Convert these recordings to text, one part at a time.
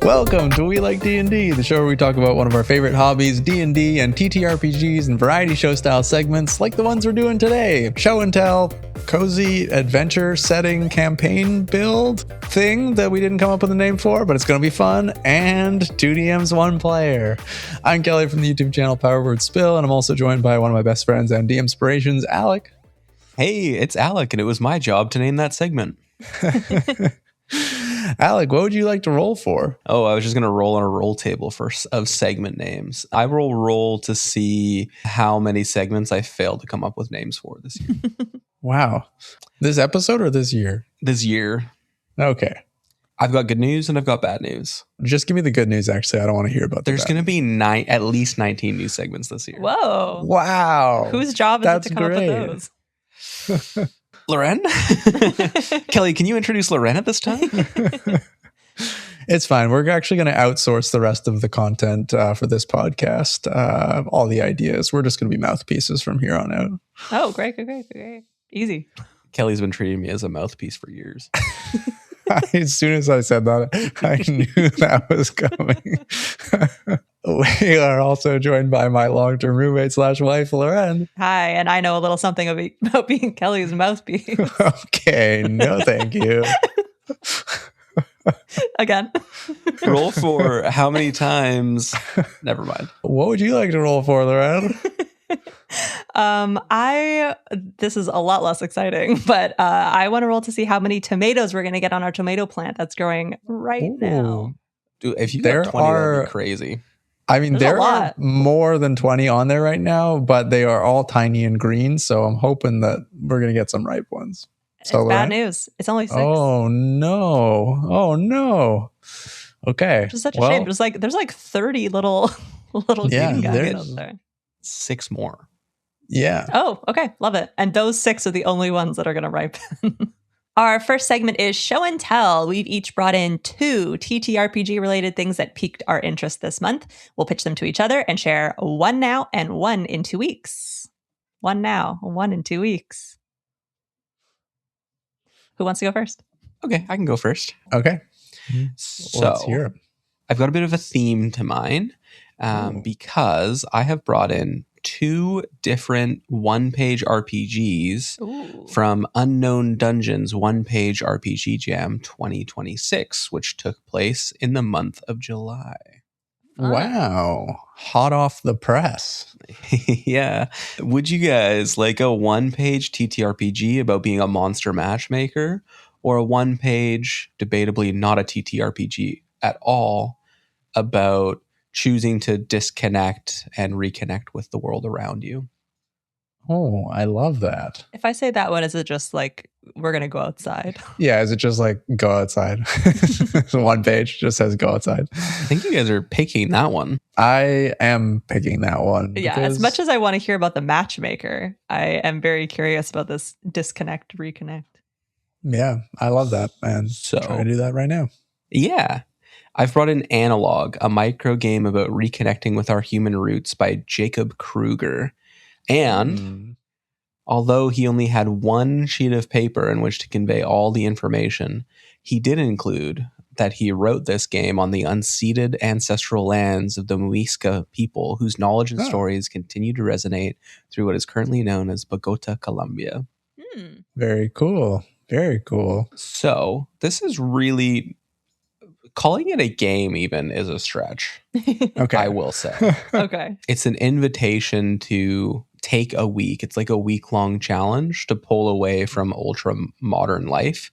Welcome to We Like D&D, the show where we talk about one of our favorite hobbies, D&D and TTRPGs and variety show style segments like the ones we're doing today. Show and tell, cozy adventure setting campaign build thing that we didn't come up with a name for, but it's going to be fun, and 2DMs, one player. I'm Kelly from the YouTube channel Power Word Spill, and I'm also joined by one of my best friends and D-Inspirations, Alec. Hey, it's Alec, and it was my job to name that segment. Alec, what would you like to roll for? Oh, I was just going to roll on a roll table of segment names. I will roll to see how many segments I failed to come up with names for this year. Wow. This episode or this year? This year. Okay. I've got good news and I've got bad news. Just give me the good news, actually. I don't want to hear about There's going to be at least 19 new segments this year. Whoa. Wow. Whose job is it to come up with those? Loren? Kelly, can you introduce Loren at this time? It's fine. We're actually going to outsource the rest of the content for this podcast. All the ideas. We're just going to be mouthpieces from here on out. Oh, great. Easy. Kelly's been treating me as a mouthpiece for years. As soon as I said that, I knew that was coming. We are also joined by my long-term roommate / wife, Loren. Hi, and I know a little something about being Kelly's mouthpiece. Okay, no thank you. Again. Roll for how many times? Never mind. What would you like to roll for, Loren? This is a lot less exciting, but I want to roll to see how many tomatoes we're going to get on our tomato plant that's growing right now. Dude, if you got 20, that'd be crazy. I mean, There's there are more than 20 on there right now, but they are all tiny and green. So I'm hoping that we're going to get some ripe ones. So, it's bad news. It's only 6. Oh, no. Okay. It's such a shame. There's like 30 little green guys out there. 6 more. Yeah. Oh, okay. Love it. And those 6 are the only ones that are going to ripen. Our first segment is Show and Tell. We've each brought in 2 TTRPG related things that piqued our interest this month. We'll pitch them to each other and share one now and one in 2 weeks. One now, one in 2 weeks. Who wants to go first? Okay, I can go first. Okay. So let's hear it. I've got a bit of a theme to mine because I have brought in 2 different one-page RPGs from Unknown Dungeons One-Page RPG Jam 2026, which took place in the month of July. Wow. Hot off the press. Yeah. Would you guys like a one-page TTRPG about being a monster matchmaker, or a one-page, debatably not a TTRPG at all, about choosing to disconnect and reconnect with the world around you? Oh, I love that. If I say that one, is it just like, we're going to go outside? Yeah, is it just like, go outside? One page just says go outside. I think you guys are picking that one. I am picking that one. Yeah, as much as I want to hear about the matchmaker, I am very curious about this disconnect, reconnect. Yeah, I love that, man. So try to do that right now. Yeah. I've brought in Analog, a micro game about reconnecting with our human roots by Jacob Kruger. And although he only had one sheet of paper in which to convey all the information, he did include that he wrote this game on the unceded ancestral lands of the Muisca people, whose knowledge and stories continue to resonate through what is currently known as Bogota, Colombia. Very cool. Very cool. So this is really... calling it a game even is a stretch. Okay. I will say. Okay. It's an invitation to take a week. It's like a week-long challenge to pull away from ultra-modern life.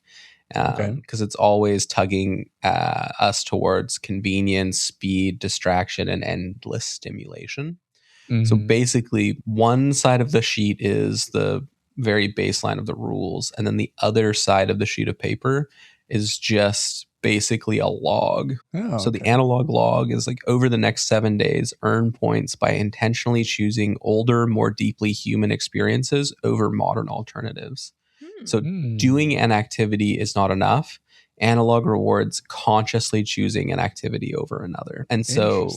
Because it's always tugging us towards convenience, speed, distraction, and endless stimulation. Mm-hmm. So basically, one side of the sheet is the very baseline of the rules, and then the other side of the sheet of paper is just basically a log. So the analog log is like, over the next 7 days, earn points by intentionally choosing older, more deeply human experiences over modern alternatives. So doing an activity is not enough. Analog rewards consciously choosing an activity over another. And so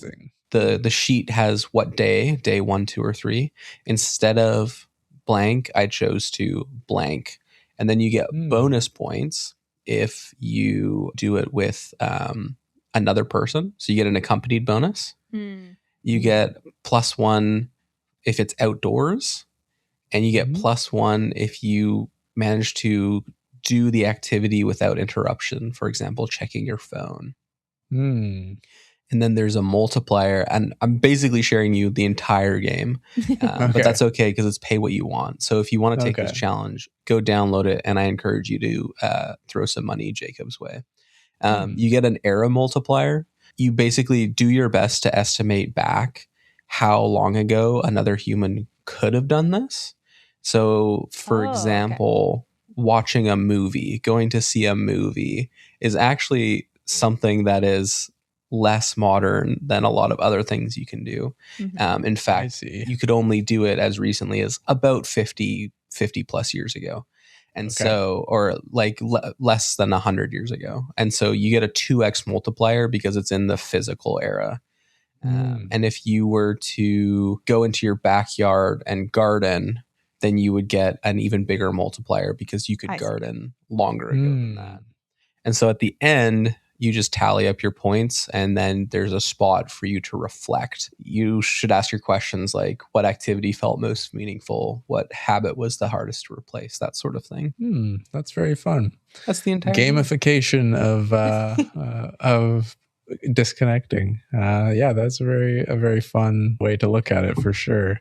the sheet has what day 1, 2, or 3. Instead of blank, I chose to blank. And then you get bonus points if you do it with another person. So you get an accompanied bonus. You get +1 if it's outdoors, and you get +1 if you manage to do the activity without interruption. For example, checking your phone. And then there's a multiplier, and I'm basically sharing you the entire game, but that's okay because it's pay what you want. So if you want to take this challenge, go download it, and I encourage you to throw some money Jacob's way. You get an era multiplier. You basically do your best to estimate back how long ago another human could have done this. So, for example, watching a movie, going to see a movie is actually something that is less modern than a lot of other things you can do. In fact, you could only do it as recently as about 50 plus years ago. And so, or like less than 100 years ago. And so you get a 2x multiplier because it's in the physical era. And if you were to go into your backyard and garden, then you would get an even bigger multiplier because you could garden longer ago than that. And so at the end, you just tally up your points, and then there's a spot for you to reflect. You should ask your questions like, what activity felt most meaningful? What habit was the hardest to replace? That sort of thing. That's very fun. That's the entire gamification of disconnecting. That's a very fun way to look at it for sure.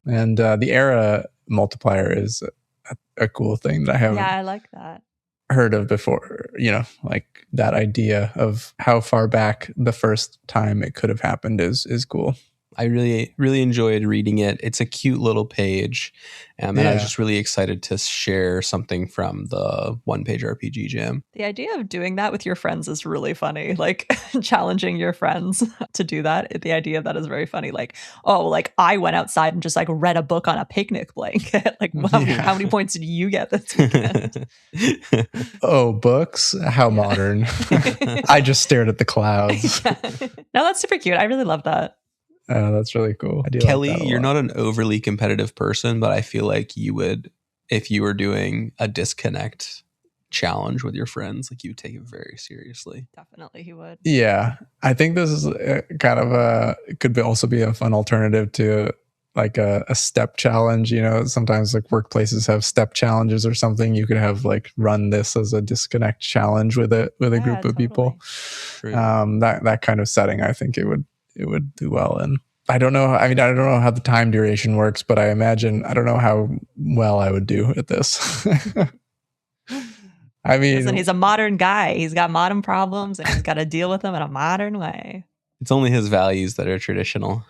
And the era multiplier is a cool thing that I haven't I like that. heard of before, like that idea of how far back the first time it could have happened is cool. I really enjoyed reading it. It's a cute little page. And I was just really excited to share something from the one-page RPG jam. The idea of doing that with your friends is really funny. Like challenging your friends to do that. The idea of that is very funny. Like, I went outside and just like read a book on a picnic blanket. Like, how many points did you get this weekend? Oh, books? How modern. I just stared at the clouds. No, that's super cute. I really love that. That's really cool. Kelly, you're not an overly competitive person, but I feel like you would, if you were doing a disconnect challenge with your friends, like you would take it very seriously. Definitely he would. Yeah. I think this is kind of it could also be a fun alternative to like a step challenge. Sometimes like workplaces have step challenges or something. You could have like run this as a disconnect challenge with a group of people. True. That kind of setting, I think it would do well in. I don't know. I don't know how the time duration works, but I imagine I don't know how well I would do at this. Listen, he's a modern guy. He's got modern problems, and he's got to deal with them in a modern way. It's only his values that are traditional.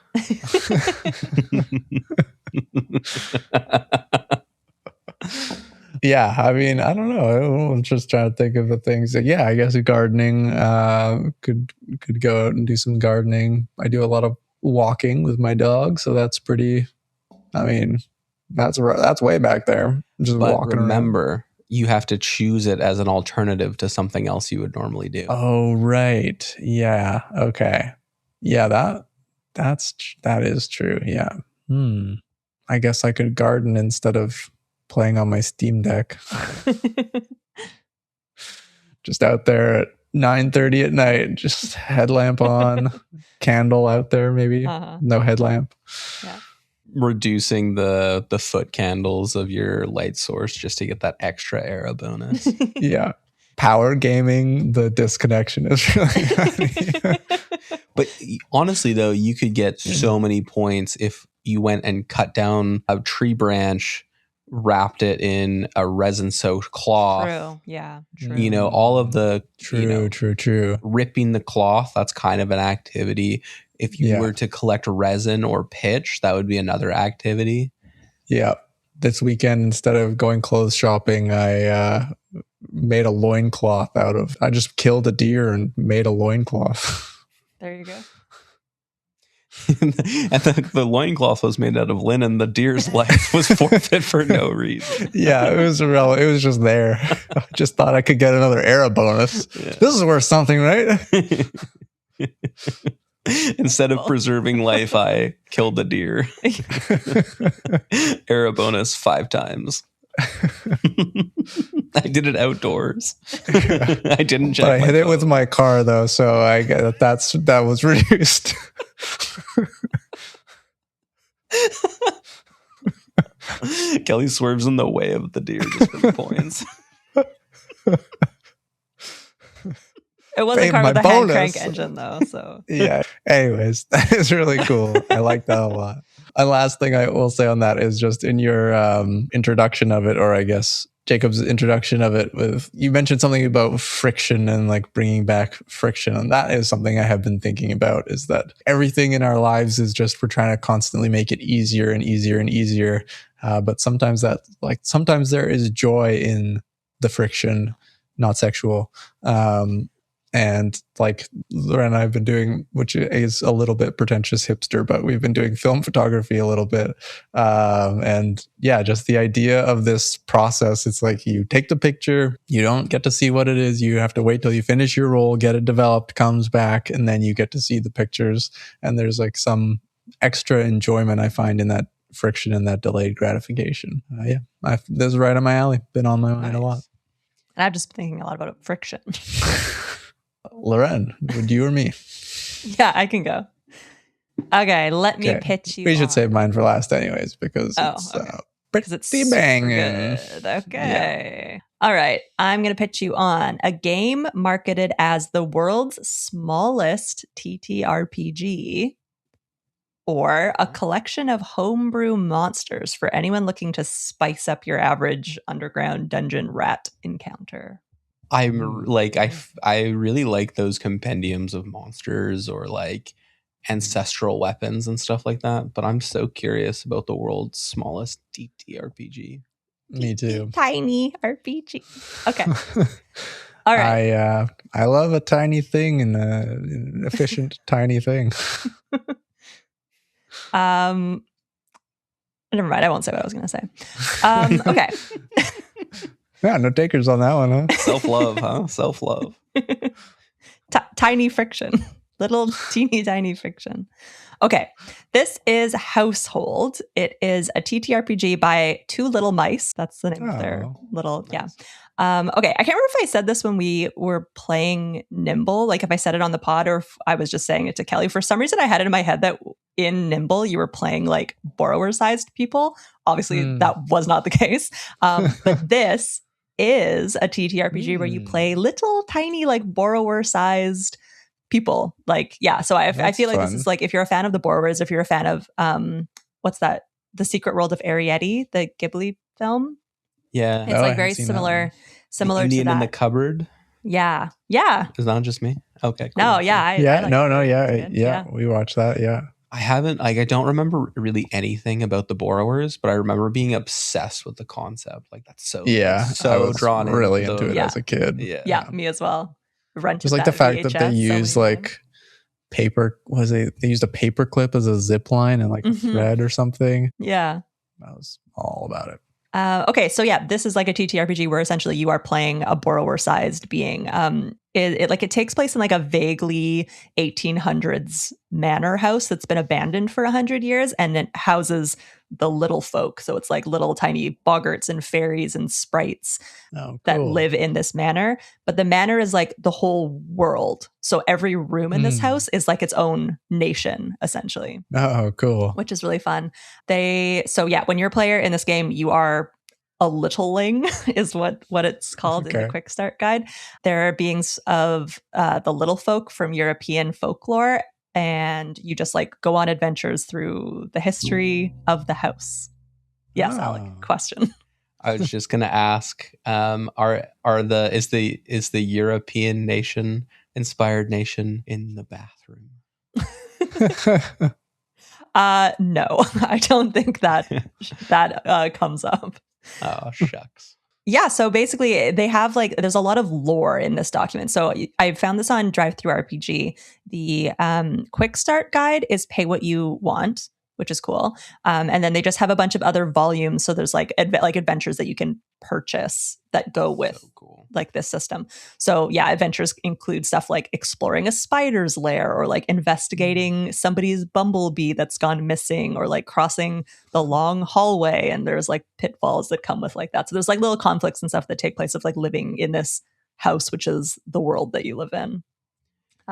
Yeah, I don't know. I'm just trying to think of the things that, I guess gardening, could go out and do some gardening. I do a lot of walking with my dog, so that's pretty, that's way back there. Just walking around. Remember, you have to choose it as an alternative to something else you would normally do. Oh, right. Yeah. Okay. Yeah, that is true. Yeah. I guess I could garden instead of playing on my Steam Deck. Just out there at 9:30 at night, just headlamp on, candle out there maybe. No headlamp. Yeah. Reducing the foot candles of your light source just to get that extra era bonus. Yeah. Power gaming, the disconnection is really funny. But honestly though, you could get so many points if you went and cut down a tree branch, wrapped it in a resin-soaked cloth. True. Yeah. True. All of the True. ripping the cloth, that's kind of an activity. If you were to collect resin or pitch, that would be another activity. Yeah. This weekend, instead of going clothes shopping, I made a loincloth I just killed a deer and made a loincloth. There you go. And the loincloth was made out of linen. The deer's life was forfeit for no reason. Yeah, it was just there. I just thought I could get another era bonus. Yeah. This is worth something, right? Instead of preserving life, I killed the deer. Era bonus 5 times. I did it outdoors. I didn't check. But I my hit it phone. with my car though, so I get that was reduced. Kelly swerves in the way of the deer just for the points. It was a Babe, car my with a hand bonus. crank engine, though. So Yeah. Anyways, that is really cool. I like that a lot. And last thing I will say on that is just in your introduction of it, or I guess Jacob's introduction of it, with you mentioned something about friction and like bringing back friction, and that is something I have been thinking about. Is that everything in our lives is just we're trying to constantly make it easier and easier and easier, but sometimes sometimes there is joy in the friction, not sexual. And like Loren and I have been doing, which is a little bit pretentious hipster, but we've been doing film photography a little bit. And yeah, just the idea of this process, it's like you take the picture, you don't get to see what it is. You have to wait till you finish your roll, get it developed, comes back, and then you get to see the pictures. And there's like some extra enjoyment I find in that friction and that delayed gratification. This is right on my alley. Been on my mind a lot. And I've just been thinking a lot about friction. Loren, would you or me? Yeah, I can go. Okay, let me pitch you. We should save mine for last, anyways, because it's pretty banging. Good. Okay. Yeah. All right. I'm going to pitch you on a game marketed as the world's smallest TTRPG, or a collection of homebrew monsters for anyone looking to spice up your average underground dungeon rat encounter. I'm like, I really like those compendiums of monsters or like ancestral weapons and stuff like that. But I'm so curious about the world's smallest TTRPG. Me too. Tiny RPG. Okay. All right. I love a tiny thing and an efficient tiny thing. Never mind. I won't say what I was going to say. Okay. Yeah, no takers on that one, huh? Self-love, huh? Self-love. Tiny friction. Little teeny tiny friction. Okay. This is Household. It is a TTRPG by Two Little Mice. That's the name of their little, nice. Yeah. Okay. I can't remember if I said this when we were playing Nimble, like if I said it on the pod or if I was just saying it to Kelly. For some reason, I had it in my head that in Nimble, you were playing like borrower-sized people. Obviously, that was not the case. But this is a TTRPG where you play little tiny like borrower-sized people. Like, yeah. So I feel like fun. This is like if you're a fan of the Borrowers, if you're a fan of what's that? The Secret World of Arrietty, the Ghibli film. Yeah. It's like very similar the Indian to that. In the Cupboard. Yeah. Yeah. Is that just me? Okay. Cool. No, yeah. Yeah. We watched that. Yeah. I haven't, like, I don't remember really anything about the Borrowers, but I remember being obsessed with the concept. Like, that's so, I was drawn really into it as a kid. Yeah, me as well. Just like the fact that they use like paper, they used a paper clip as a zip line and like a thread or something. Yeah. I was all about it. Okay, so yeah, this is like a TTRPG where essentially you are playing a borrower-sized being. It takes place in like a vaguely 1800s manor house that's been abandoned for 100 years, and it houses the little folk. So it's like little tiny boggarts and fairies and sprites that live in this manor. But the manor is like the whole world. So every room in this house is like its own nation, essentially. Oh, cool. Which is really fun. When you're a player in this game, you are a littling is what it's called in the quick start guide. There are beings of the little folk from European folklore, and you just like go on adventures through the history of the house. Yes, Alec, question. I was just gonna ask, is the European nation inspired nation in the bathroom? No, I don't think that comes up. Oh, shucks. Yeah, so basically they have there's a lot of lore in this document. So I found this on Drive-Thru RPG. The quick start guide is pay what you want. which is cool. And then they just have a bunch of other volumes. So there's like adventures that you can purchase that go with like this system. So yeah, adventures include stuff like exploring a spider's lair, or like investigating somebody's bumblebee that's gone missing, or like crossing the long hallway. And there's like pitfalls that come with like that. So there's like little conflicts and stuff that take place of like living in this house, which is the world that you live in.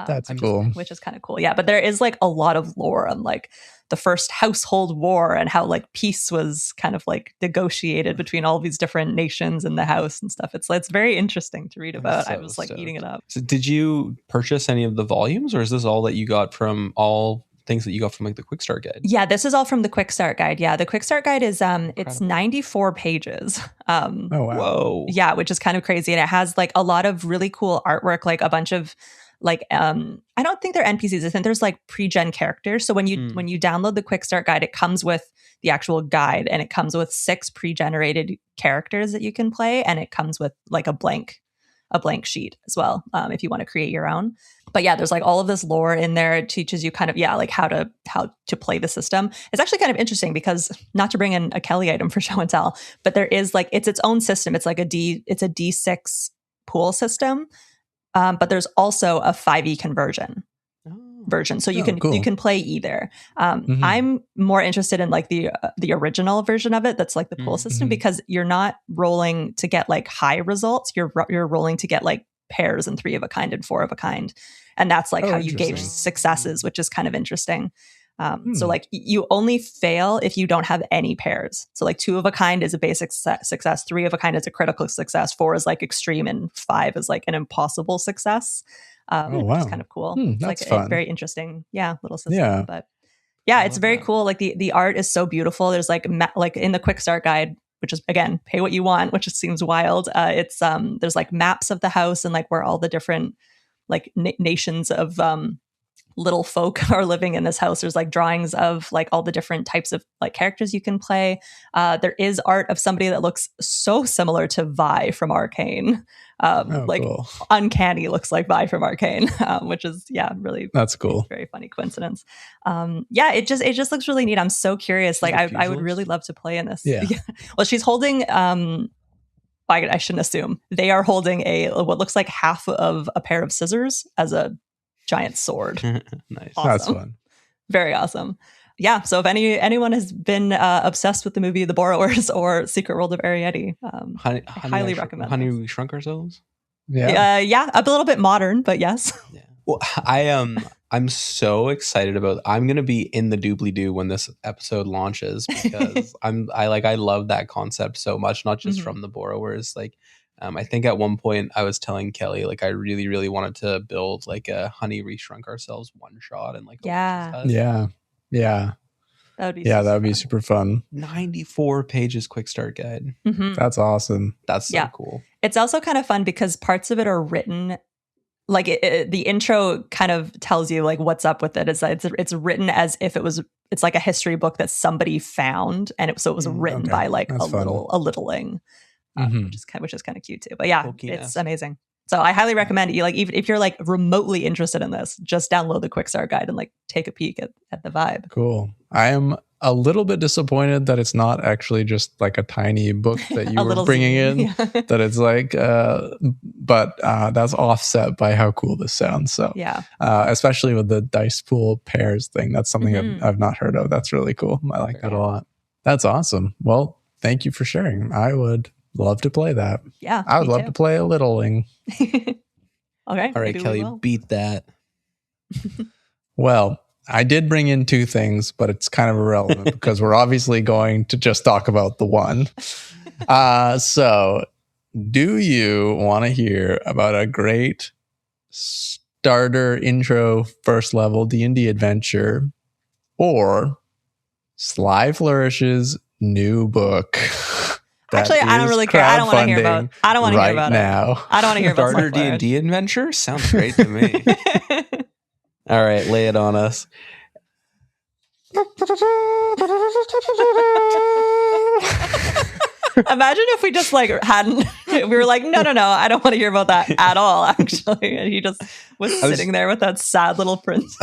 That's cool. Which is kind of cool. Yeah. But there is like a lot of lore on like the first household war and how like peace was kind of like negotiated between all these different nations in the house and stuff. It's very interesting to read about. I was like eating it up. So did you purchase any of the volumes, or is this all that you got from all things that you got from like the Quick Start Guide? Yeah, this is all from the Quick Start Guide. Yeah, the Quick Start Guide is it's 94 pages. Oh wow. Whoa. Yeah, which is kind of crazy. And it has like a lot of really cool artwork, like a bunch of like I don't think they're NPCs. I think there's like pre-gen characters. So when you download the Quick Start Guide, it comes with the actual guide, and it comes with 6 pre-generated characters that you can play, and it comes with like a blank sheet as well, if you want to create your own. But yeah, there's like all of this lore in there. It teaches you kind of like how to play the system. It's actually kind of interesting because, not to bring in a Kelly item for show and tell, but there is like it's own system. It's like a D6 pool system. But there's also a 5e conversion version, so you can play either. I'm more interested in like the original version of it. That's like the pool system, because you're not rolling to get like high results. You're rolling to get like pairs and 3 of a kind and 4 of a kind, and that's like how you gauge successes, which is kind of interesting. So like you only fail if you don't have any pairs. So like 2 of a kind is a basic success, 3 of a kind is a critical success, 4 is like extreme, and 5 is like an impossible success. Which is kind of cool. It's like a very interesting, little system. Yeah. But yeah, it's very cool. Like the art is so beautiful. There's like like in the Quick Start Guide, which is again, pay what you want, which just seems wild. It's there's like maps of the house and like where all the different like nations of little folk are living in this house. There's like drawings of like all the different types of like characters you can play. There is art of somebody that looks so similar to Vi from Arcane. Cool. Uncanny looks like Vi from Arcane, which is really, that's cool. Very funny coincidence. It just looks really neat. I'm so curious. Like I would really love to play in this. Yeah. Well, she's holding I shouldn't assume. They are holding what looks like half of a pair of scissors as a giant sword. Nice. Awesome. That's fun. Very awesome. Yeah. So if anyone has been obsessed with the movie The Borrowers or Secret World of Arrietty, I highly recommend. Honey, We Shrunk Ourselves. Yeah. A little bit modern, but yes. Yeah. Well, I'm so excited about. I'm gonna be in the doobly-doo when this episode launches, because I love that concept so much. Not just from The Borrowers, like. I think at one point I was telling Kelly, like, I really, really wanted to build like a Honey, We Shrunk Ourselves one shot and like yeah. That would be super fun. 94 pages Quick Start Guide. That's awesome. That's so cool. It's also kind of fun because parts of it are written like the intro kind of tells you like what's up with it. It's written as if it's like a history book that somebody found, and it was written by like a littling. Which is kind of cute too. But yeah, it's amazing. So I highly recommend it. Like, even if you're like remotely interested in this, just download the Quick Start Guide and like take a peek at the vibe. Cool. I am a little bit disappointed that it's not actually just like a tiny book that you were bringing in. Yeah. That it's like, but that's offset by how cool this sounds. So yeah, especially with the dice pool pairs thing, that's something I've not heard of. That's really cool. I like that a lot. That's awesome. Well, thank you for sharing. I would love to play that. Yeah, I would love to play a littling. Okay. All right, Kelly, beat that. Well, I did bring in 2 things, but it's kind of irrelevant because we're obviously going to just talk about the one. So do you want to hear about a great starter intro first level D&D adventure, or Sly Flourish's new book? Actually, I don't really care. I don't want to hear about. I don't want to hear about now. It. I don't want to hear about starter D&D adventure. Sounds great to me. All right, lay it on us. Imagine if we just like hadn't We were like, no, I don't want to hear about that at all, actually. And he just was sitting there with that sad little prince.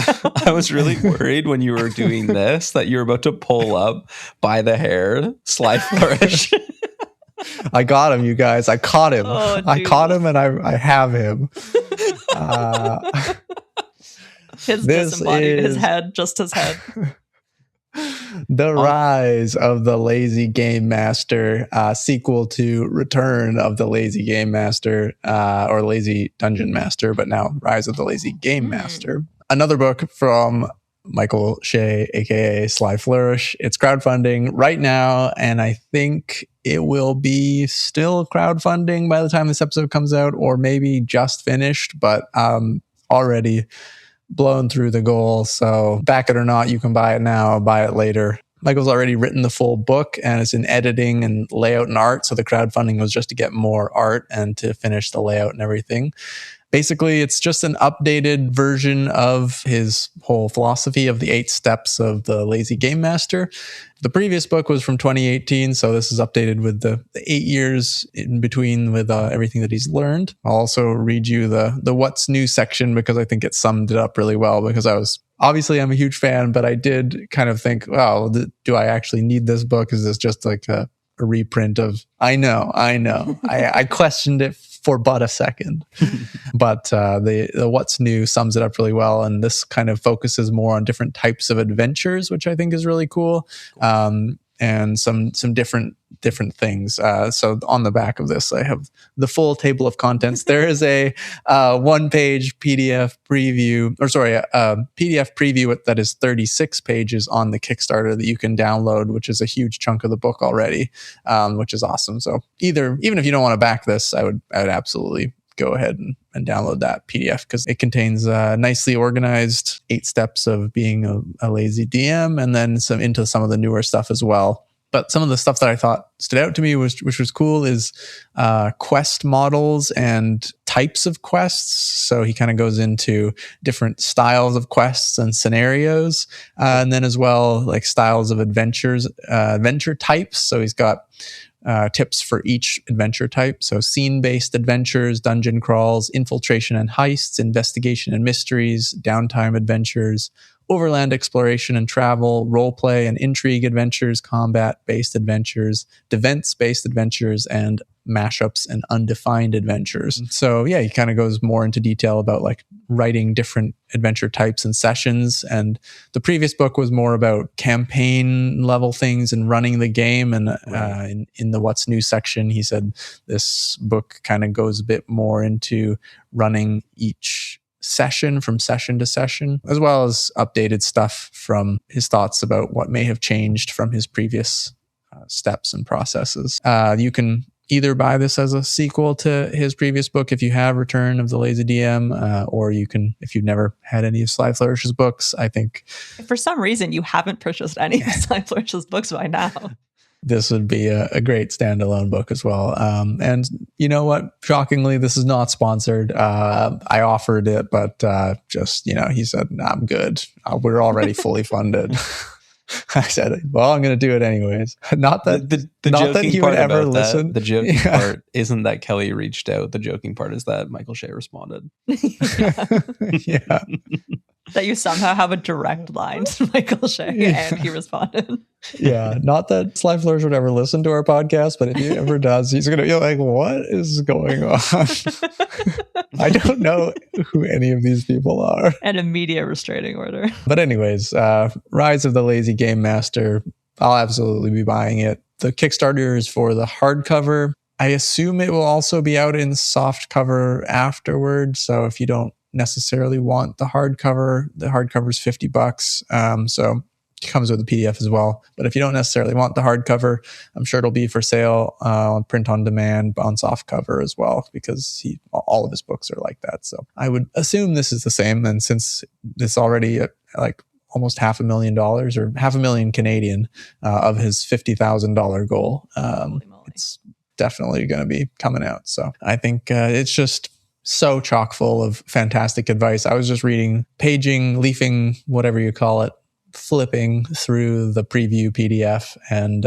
I was really worried when you were doing this that you were about to pull up by the hair, Sly Flourish. I got him, you guys. I caught him. Oh, I caught him, and I have him. His disembodied, his head, just his head. The Rise of the Lazy Game Master, sequel to Return of the Lazy Game Master, or Lazy Dungeon Master, but now Rise of the Lazy Game Master. Another book from Michael Shea, aka Sly Flourish. It's crowdfunding right now, and I think it will be still crowdfunding by the time this episode comes out, or maybe just finished, but already blown through the goal. So back it or not, you can buy it now, buy it later. Michael's already written the full book, and it's in editing and layout and art. So the crowdfunding was just to get more art and to finish the layout and everything. Basically, it's just an updated version of his whole philosophy of the 8 steps of the Lazy Game Master. The previous book was from 2018, so this is updated with the 8 years in between with everything that he's learned. I'll also read you the what's new section because I think it summed it up really well, because obviously I'm a huge fan, but I did kind of think, well, do I actually need this book? Is this just like a reprint of, I know. I questioned it for but a second. But the what's new sums it up really well, and this kind of focuses more on different types of adventures, which I think is really cool. And some different things. So on the back of this, I have the full table of contents. There is a one-page PDF preview, PDF preview that is 36 pages on the Kickstarter that you can download, which is a huge chunk of the book already, which is awesome. So even if you don't want to back this, I would absolutely go ahead and download that PDF, because it contains nicely organized 8 steps of being a lazy DM, and then into some of the newer stuff as well. But some of the stuff that I thought stood out to me, which was cool, is quest models and types of quests. So he kind of goes into different styles of quests and scenarios, and then as well like styles of adventure types. So he's got tips for each adventure type. So scene-based adventures, dungeon crawls, infiltration and heists, investigation and mysteries, downtime adventures, overland exploration and travel, roleplay and intrigue adventures, combat-based adventures, events-based adventures, and mashups and undefined adventures. So yeah, he kind of goes more into detail about like writing different adventure types and sessions. And the previous book was more about campaign level things and running the game. And in the what's new section, he said this book kind of goes a bit more into running each session from session to session, as well as updated stuff from his thoughts about what may have changed from his previous steps and processes. You can either buy this as a sequel to his previous book if you have Return of the Lazy DM, or you can, if you've never had any of Sly Flourish's books. I think if for some reason you haven't purchased any of Sly Flourish's books by now, this would be a great standalone book as well. And you know what? Shockingly, this is not sponsored. I offered it, but he said, nah, I'm good. We're already fully funded. I said, well, I'm going to do it anyways. Not that not that he would ever listen. The joking part isn't that Kelly reached out. The joking part is that Michael Shea responded. Yeah. That you somehow have a direct line to Michael Shea and he responded. Yeah. Not that Sly Flourish would ever listen to our podcast, but if he ever does, he's going to be like, what is going on? I don't know who any of these people are. And a media restraining order. But anyways, Rise of the Lazy Game Master, I'll absolutely be buying it. The Kickstarter is for the hardcover. I assume it will also be out in softcover afterwards. So if you don't necessarily want the hardcover is $50. So it comes with a PDF as well. But if you don't necessarily want the hardcover, I'm sure it'll be for sale on print on demand on softcover as well, because all of his books are like that. So I would assume this is the same. And since it's already like almost $500,000 or $500,000 Canadian of his $50,000 goal, it's definitely going to be coming out. So I think it's just so chock full of fantastic advice. I was just reading, paging, leafing, whatever you call it, flipping through the preview PDF. And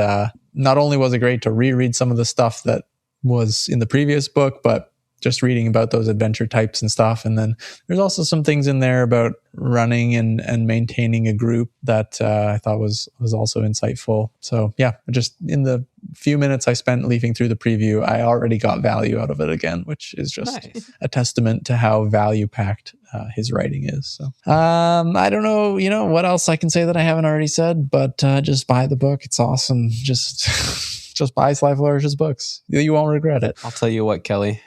not only was it great to reread some of the stuff that was in the previous book, but just reading about those adventure types and stuff. And then there's also some things in there about running and maintaining a group that I thought was also insightful. So yeah, just in the few minutes I spent leafing through the preview, I already got value out of it again, which is just a testament to how value packed his writing is. So I don't know, what else I can say that I haven't already said, but just buy the book. It's awesome. Just buy Sly Flourish's books. You won't regret it. I'll tell you what, Kelly.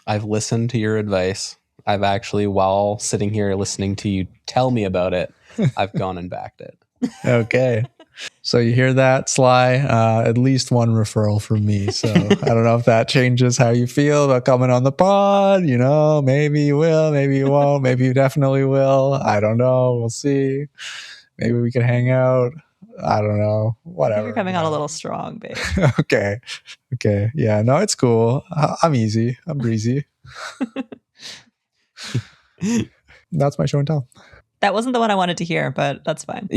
I've listened to your advice. I've actually, while sitting here listening to you tell me about it, I've gone and backed it. Okay. So you hear that, Sly? At least one referral from me. So I don't know if that changes how you feel about coming on the pod. Maybe you will, maybe you won't, maybe you definitely will. I don't know. We'll see. Maybe we can hang out. I don't know. Whatever. You're coming on a little strong, babe. Okay. Yeah, no, it's cool. I'm easy. I'm breezy. That's my show and tell. That wasn't the one I wanted to hear, but that's fine.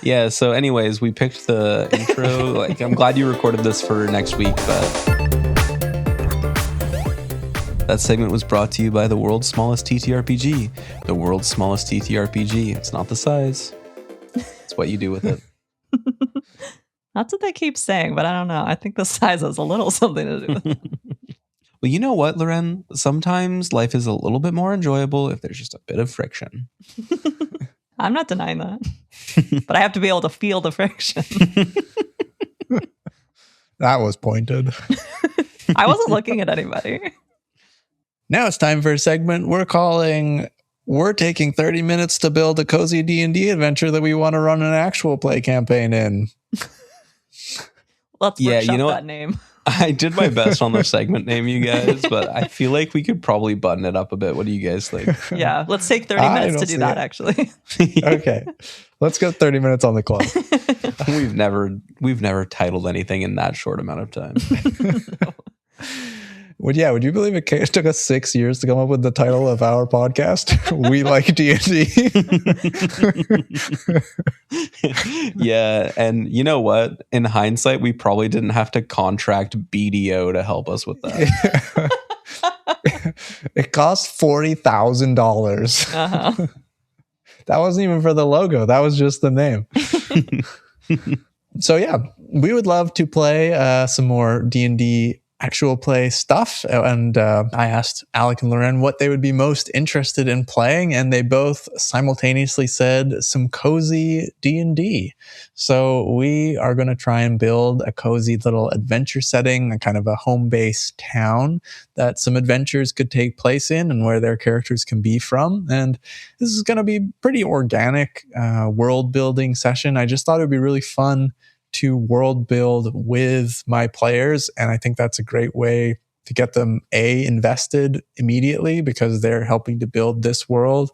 Yeah. So anyways, we picked the intro. I'm glad you recorded this for next week, but that segment was brought to you by the world's smallest TTRPG. The world's smallest TTRPG. It's not the size. It's what you do with it. That's what they keep saying, but I don't know. I think the size has a little something to do with it. Well, you know what, Loren? Sometimes life is a little bit more enjoyable if there's just a bit of friction. I'm not denying that. But I have to be able to feel the friction. That was pointed. I wasn't looking at anybody. Now it's time for a segment we're calling We're Taking 30 Minutes to Build a Cozy D&D Adventure that we want to run an actual play campaign in. Let's workshop that name. I did my best on the segment name, you guys, but I feel like we could probably button it up a bit. What do you guys think? Yeah, let's take 30 minutes to do that, actually. Okay. Let's go 30 minutes on the clock. We've never titled anything in that short amount of time. No. Would you believe it took us 6 years to come up with the title of our podcast? We Like D&D. Yeah, and you know what? In hindsight, we probably didn't have to contract BDO to help us with that. It cost $40,000. Uh-huh. That wasn't even for the logo. That was just the name. So yeah, we would love to play some more D&D actual play stuff, and I asked Alec and Loren what they would be most interested in playing, and they both simultaneously said some cozy D&D. So we are going to try and build a cozy little adventure setting, a kind of a home-based town that some adventures could take place in and where their characters can be from. And this is going to be pretty organic world building session. I just thought it would be really fun to world build with my players, and I think that's a great way to get them invested immediately because they're helping to build this world.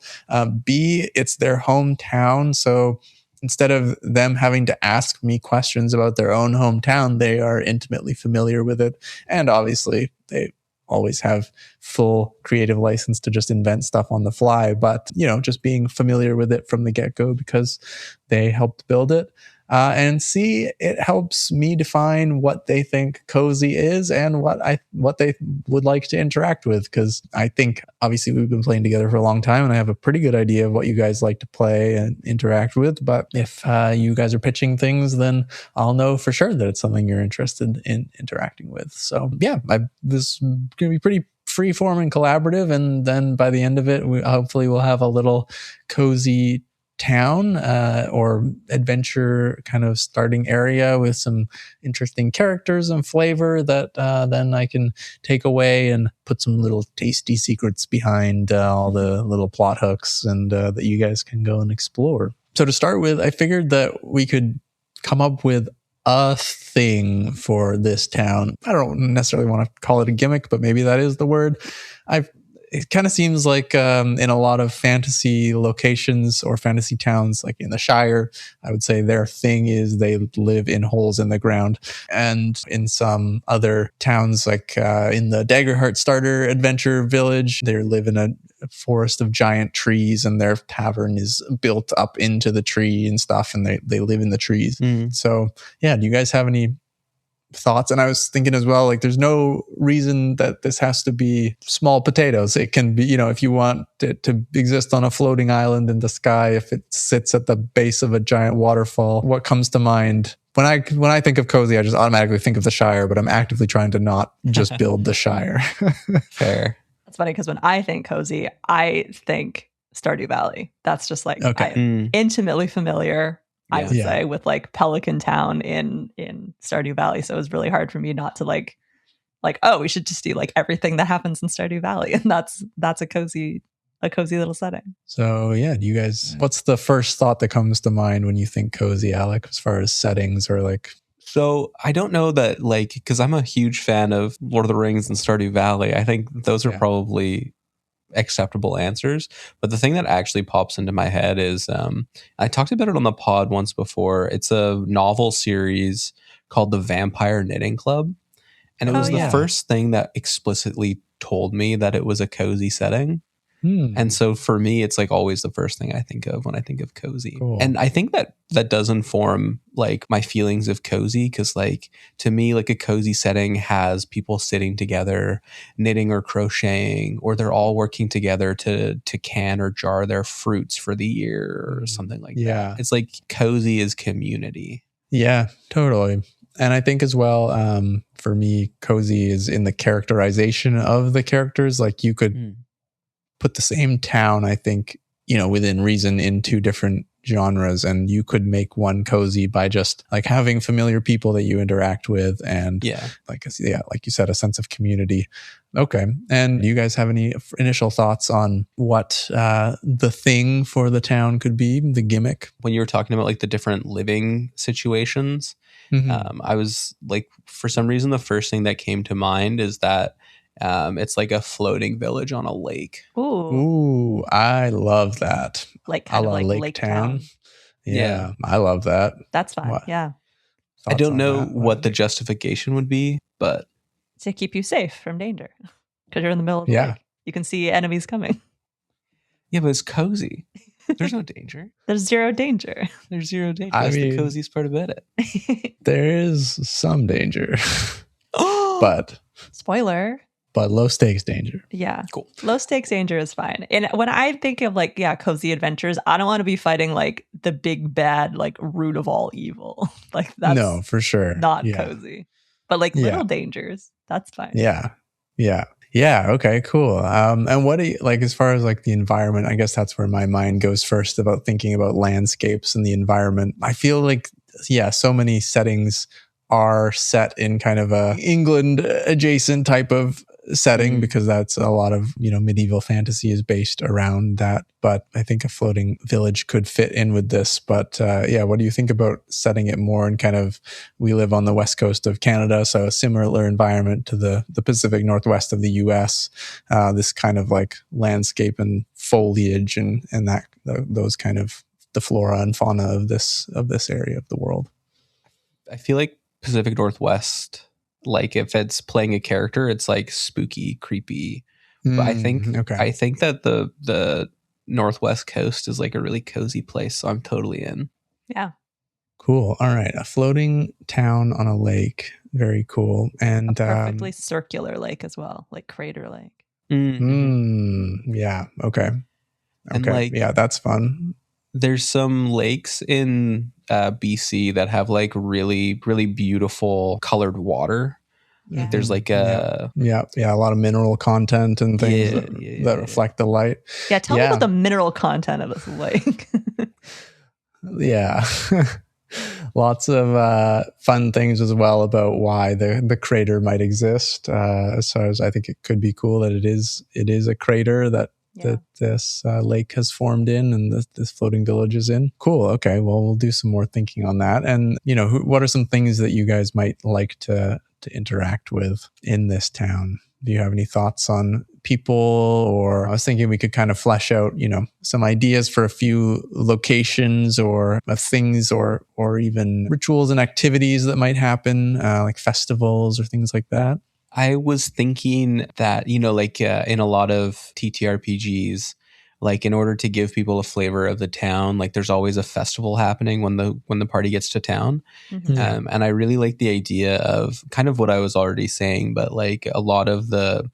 B, it's their hometown, so instead of them having to ask me questions about their own hometown, they are intimately familiar with it, and obviously they always have full creative license to just invent stuff on the fly, but just being familiar with it from the get-go because they helped build it. And C, it helps me define what they think cozy is and what they would like to interact with. Because I think obviously we've been playing together for a long time, and I have a pretty good idea of what you guys like to play and interact with. But if you guys are pitching things, then I'll know for sure that it's something you're interested in interacting with. So yeah, this is going to be pretty freeform and collaborative, and then by the end of it, hopefully we'll have a little cozy town or adventure kind of starting area with some interesting characters and flavor that then I can take away and put some little tasty secrets behind all the little plot hooks and that you guys can go and explore. So to start with, I figured that we could come up with a thing for this town. I don't necessarily want to call it a gimmick, but maybe that is the word. It kind of seems like in a lot of fantasy locations or fantasy towns, like in the Shire, I would say their thing is they live in holes in the ground. And in some other towns, like in the Daggerheart Starter Adventure Village, they live in a forest of giant trees, and their tavern is built up into the tree and stuff, and they live in the trees. So yeah, do you guys have any thoughts. And I was thinking as well, like, there's no reason that this has to be small potatoes. It can be, if you want it to exist on a floating island in the sky, if it sits at the base of a giant waterfall. What comes to mind when I think of cozy, I just automatically think of the Shire, but I'm actively trying to not just build the Shire. Fair. That's funny because when I think cozy, I think Stardew Valley. That's just like intimately familiar. I would say, with like Pelican Town in Stardew Valley. So it was really hard for me not to like, oh, we should just do like everything that happens in Stardew Valley. And that's a cozy little setting. So do you guys, what's the first thought that comes to mind when you think cozy, Alec, as far as settings or like? So I don't know that, like, because I'm a huge fan of Lord of the Rings and Stardew Valley. I think those are probably acceptable answers, but the thing that actually pops into my head is I talked about it on the pod once before. It's a novel series called The Vampire Knitting Club, and it was the first thing that explicitly told me that it was a cozy setting. And so for me, it's like always the first thing I think of when I think of cozy. Cool. And I think that does inform like my feelings of cozy, because like to me, like a cozy setting has people sitting together, knitting or crocheting, or they're all working together to can or jar their fruits for the year or something like that. It's like cozy is community. Yeah, totally. And I think as well, for me, cozy is in the characterization of the characters. Like you could put the same town, I think, within reason, in two different genres, and you could make one cozy by just like having familiar people that you interact with, and like you said, a sense of community. Okay. And do you guys have any initial thoughts on what the thing for the town could be, the gimmick? When you were talking about like the different living situations, I was like, for some reason, the first thing that came to mind is that it's like a floating village on a lake. Ooh, I love that. Like kind of like Lake Town. Yeah, I love that. That's fine. Yeah. I don't know what the justification would be, but to keep you safe from danger, because you're in the middle of the lake. You can see enemies coming. Yeah, but it's cozy. There's no danger. There's zero danger. There's zero danger. That's the coziest part about it. There is some danger, but spoiler. But low stakes danger. Yeah. Cool. Low stakes danger is fine. And when I think of like, cozy adventures, I don't want to be fighting like the big bad, like root of all evil. Like that's no, for sure. Not cozy. But like little dangers, that's fine. Yeah. Okay, cool. And what do you like as far as like the environment? I guess that's where my mind goes first about thinking about landscapes and the environment. I feel like, so many settings are set in kind of a England adjacent type of setting, because that's a lot of medieval fantasy is based around that. But I think a floating village could fit in with this. But what do you think about setting it more in kind of, we live on the west coast of Canada, so a similar environment to the Pacific Northwest of the US, this kind of like landscape and foliage and that those kind of the flora and fauna of this area of the world. I feel like Pacific Northwest, like if it's playing a character, it's like spooky, creepy. But I think that the Northwest coast is like a really cozy place, so I'm totally in. Yeah. Cool. All right, a floating town on a lake, very cool, and a perfectly circular lake as well, like Crater Lake. Yeah. Okay. And like, that's fun. There's some lakes in BC that have like really, really beautiful colored water. Yeah. There's like a lot of mineral content and things that reflect the light. Yeah, tell me about the mineral content of this lake. Yeah. Lots of fun things as well about why the crater might exist. As far as I think it could be cool that it is a crater that this lake has formed in, and this floating village is in. Cool. Okay. Well, we'll do some more thinking on that. And what are some things that you guys might like to interact with in this town? Do you have any thoughts on people? Or I was thinking we could kind of flesh out, some ideas for a few locations or things or even rituals and activities that might happen, like festivals or things like that. I was thinking that, like in a lot of TTRPGs, like in order to give people a flavor of the town, like there's always a festival happening when the party gets to town. And I really like the idea of kind of what I was already saying, but like a lot of the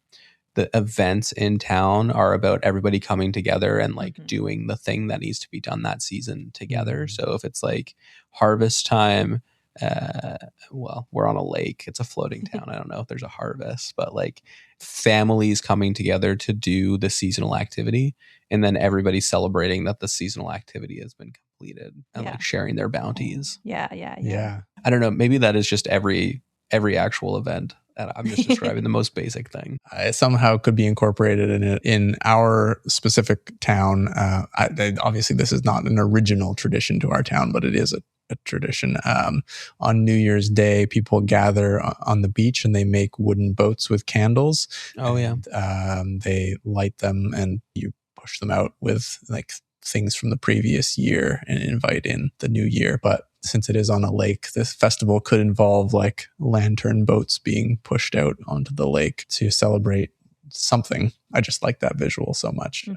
events in town are about everybody coming together and like doing the thing that needs to be done that season together. So if it's like harvest time, well, we're on a lake, it's a floating town. I don't know if there's a harvest, but like families coming together to do the seasonal activity, and then everybody celebrating that the seasonal activity has been completed and like sharing their bounties. Yeah. I don't know, maybe that is just every actual event. And I'm just describing the most basic thing. It somehow could be incorporated in our specific town. Obviously, this is not an original tradition to our town, but it is a tradition. On New Year's Day, people gather on the beach and they make wooden boats with candles. They light them and you push them out with like things from the previous year and invite in the new year. But since it is on a lake, this festival could involve like lantern boats being pushed out onto the lake to celebrate something. I just like that visual so much.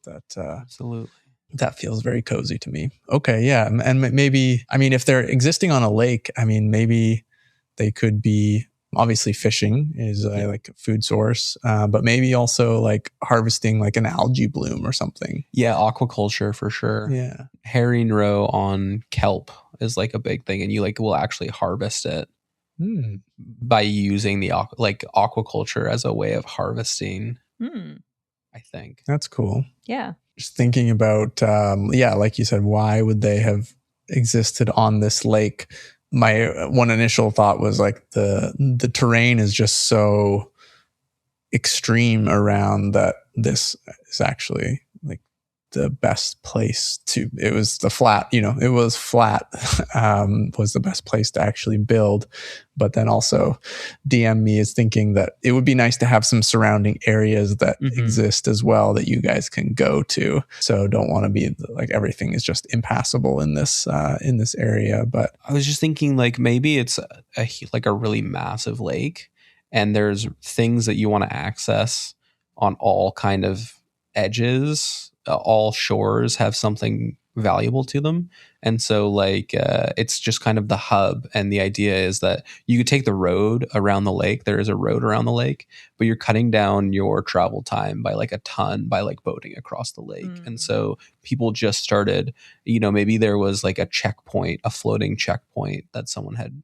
Absolutely. That feels very cozy to me. Okay, yeah. And maybe, I mean, if they're existing on a lake, I mean, maybe they could be, obviously fishing is like a food source, but maybe also like harvesting like an algae bloom or something. Yeah, aquaculture for sure. Yeah. Herring roe on kelp is like a big thing, and you like will actually harvest it by using the like aquaculture as a way of harvesting. I think that's cool. Yeah. Just thinking about, like you said, why would they have existed on this lake? My one initial thought was like the terrain is just so extreme around that this is actually like the best place to, it was the flat, it was flat, was the best place to actually build. But then also DM me is thinking that it would be nice to have some surrounding areas that exist as well that you guys can go to. So don't want to be like everything is just impassable in this area. But I was just thinking like maybe it's a really massive lake and there's things that you want to access on all kind of edges. All shores have something valuable to them. And so like it's just kind of the hub, and the idea is that you could take the road around the lake. There is a road around the lake, but you're cutting down your travel time by like a ton by like boating across the lake. And so people just started, maybe there was like a checkpoint, a floating checkpoint that someone had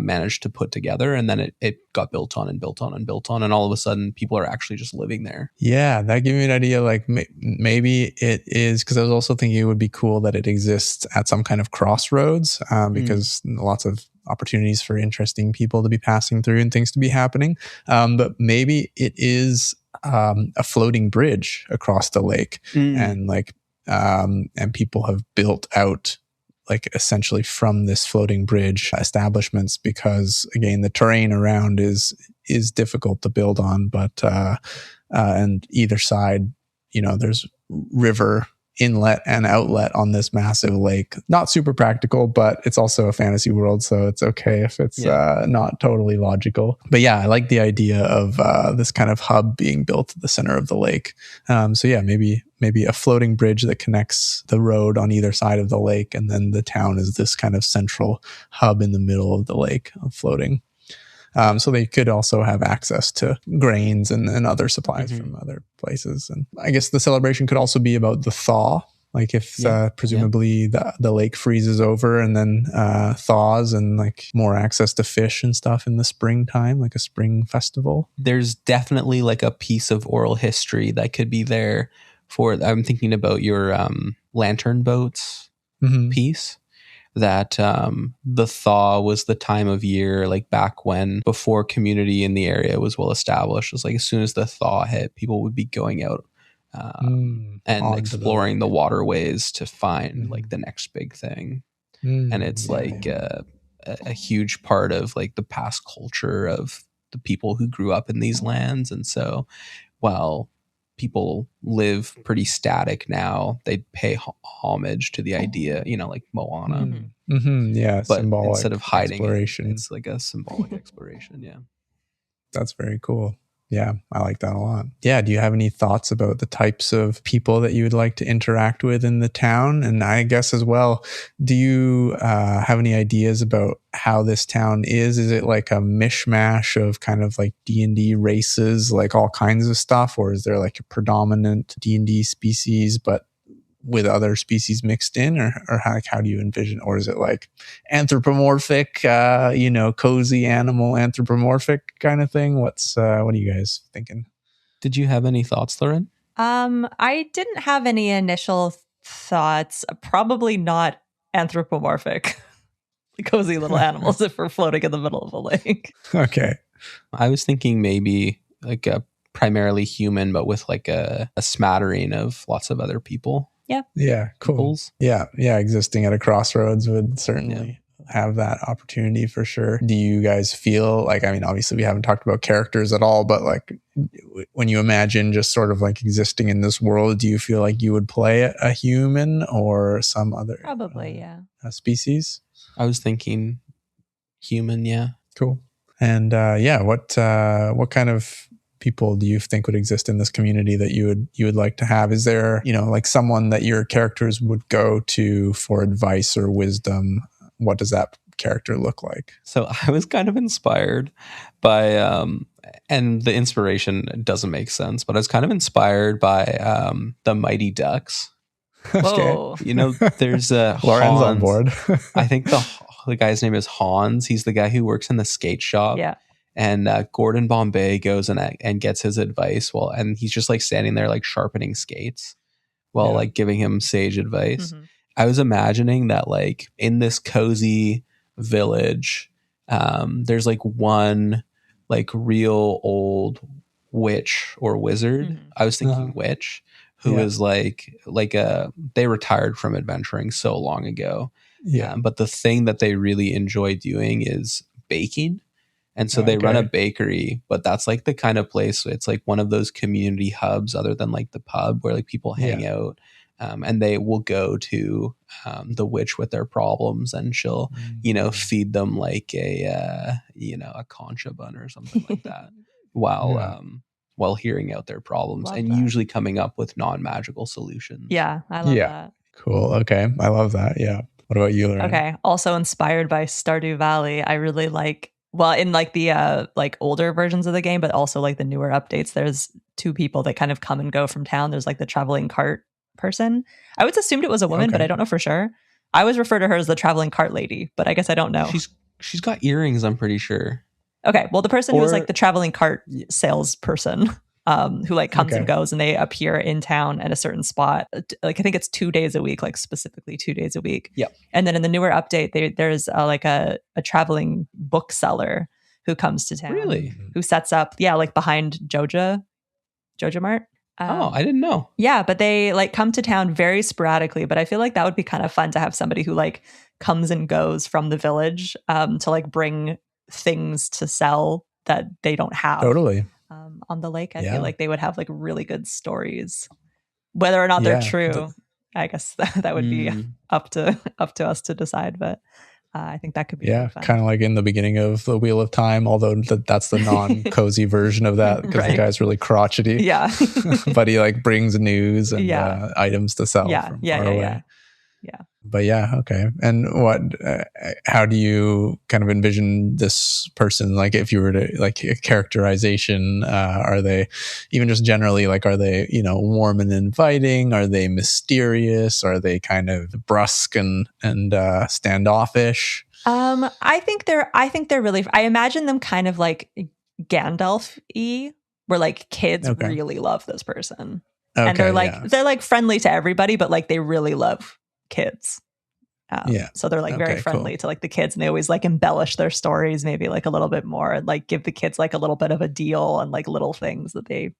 managed to put together, and then it got built on and built on and built on, and all of a sudden people are actually just living there. Yeah, that gave me an idea. Like maybe it is, because I was also thinking it would be cool that it exists at some kind of crossroads, because lots of opportunities for interesting people to be passing through and things to be happening. But maybe it is a floating bridge across the lake, and like and people have built out like essentially from this floating bridge establishments, because again, the terrain around is difficult to build on, but and either side, there's river inlet and outlet on this massive lake. Not super practical, but it's also a fantasy world, so it's okay if it's not totally logical. But yeah, I like the idea of this kind of hub being built at the center of the lake. So yeah, maybe a floating bridge that connects the road on either side of the lake, and then the town is this kind of central hub in the middle of the lake floating. So they could also have access to grains and other supplies from other places. And I guess the celebration could also be about the thaw. Like if presumably the lake freezes over and then thaws, and like more access to fish and stuff in the springtime, like a spring festival. There's definitely like a piece of oral history that could be there for, I'm thinking about your lantern boats piece. That the thaw was the time of year, like back when, before community in the area was well established. It was like as soon as the thaw hit, people would be going out and exploring the waterways to find like the next big thing. And it's a huge part of like the past culture of the people who grew up in these lands. And so while people live pretty static now, they pay homage to the idea, like Moana. Yeah, but symbolic instead of hiding exploration. it's like a symbolic exploration. Yeah, that's very cool. Yeah, I like that a lot. Yeah, do you have any thoughts about the types of people that you would like to interact with in the town? And I guess as well, do you have any ideas about how this town is? Is it like a mishmash of kind of like D&D races, like all kinds of stuff? Or is there like a predominant D&D species, but with other species mixed in, or how do you envision? Or is it like anthropomorphic, cozy animal anthropomorphic kind of thing? What are you guys thinking? Did you have any thoughts, Lauren? I didn't have any initial thoughts. Probably not anthropomorphic. Cozy little animals if we're floating in the middle of a lake. Okay. I was thinking maybe like a primarily human, but with like a smattering of lots of other people. Yeah, cool. Peoples. Yeah, existing at a crossroads would certainly have that opportunity for sure. Do you guys feel like, I mean, obviously we haven't talked about characters at all, but like when you imagine just sort of like existing in this world, do you feel like you would play a human or some other Probably, species? I was thinking human, yeah. Cool. And what kind of people do you think would exist in this community that you would like to have? Is there, like someone that your characters would go to for advice or wisdom? What does that character look like? So I was kind of inspired by, and the inspiration doesn't make sense, but I was kind of inspired by the Mighty Ducks. Whoa. There's a Lauren's on board. I think the guy's name is Hans. He's the guy who works in the skate shop. Yeah. And Gordon Bombay goes and gets his advice. And he's just like standing there like sharpening skates while like giving him sage advice. Mm-hmm. I was imagining that like in this cozy village, there's like one like real old witch or wizard. Mm-hmm. I was thinking witch who is like they retired from adventuring so long ago. Yeah. But the thing that they really enjoy doing is baking. And so they run a bakery, but that's like the kind of place, it's like one of those community hubs other than like the pub where like people hang out. And they will go to the witch with their problems and she'll, feed them like a concha bun or something like that while hearing out their problems and usually coming up with non-magical solutions. Yeah, I love that. Cool. Okay. I love that. Yeah. What about you, Lauren? Okay. Also inspired by Stardew Valley. I really like, well, in like the like older versions of the game, but also like the newer updates, there's two people that kind of come and go from town. There's like the traveling cart person. I always assumed it was a woman, but I don't know for sure. I always refer to her as the traveling cart lady, but I guess I don't know. She's got earrings, I'm pretty sure. Okay. Well, the person who's like the traveling cart salesperson, who like comes and goes, and they appear in town at a certain spot. Like I think it's 2 days a week, like specifically 2 days a week. Yep. And then in the newer update, there's like a traveling bookseller who comes to town. Really? Who sets up, like behind Joja Mart. I didn't know. Yeah, but they like come to town very sporadically. But I feel like that would be kind of fun to have somebody who like comes and goes from the village to like bring things to sell that they don't have. Totally. On the lake, I feel like they would have like really good stories. Whether or not they're true, I guess that would be up to us to decide. But I think that could be really fun. Kind of like in the beginning of the Wheel of Time, although that's the non-cozy version of that because the guy's really crotchety. Yeah, but he like brings news and items to sell. From far away. Yeah. But okay. And how do you kind of envision this person? Like if you were to like a characterization, are they even just generally like, are they, warm and inviting? Are they mysterious? Are they kind of brusque and standoffish? I think they're really, I imagine them kind of like Gandalf-y, where like kids really love this person. And they're like friendly to everybody, but like they really love kids. So they're like very friendly to like the kids, and they always like embellish their stories maybe like a little bit more and like give the kids like a little bit of a deal and like little things that they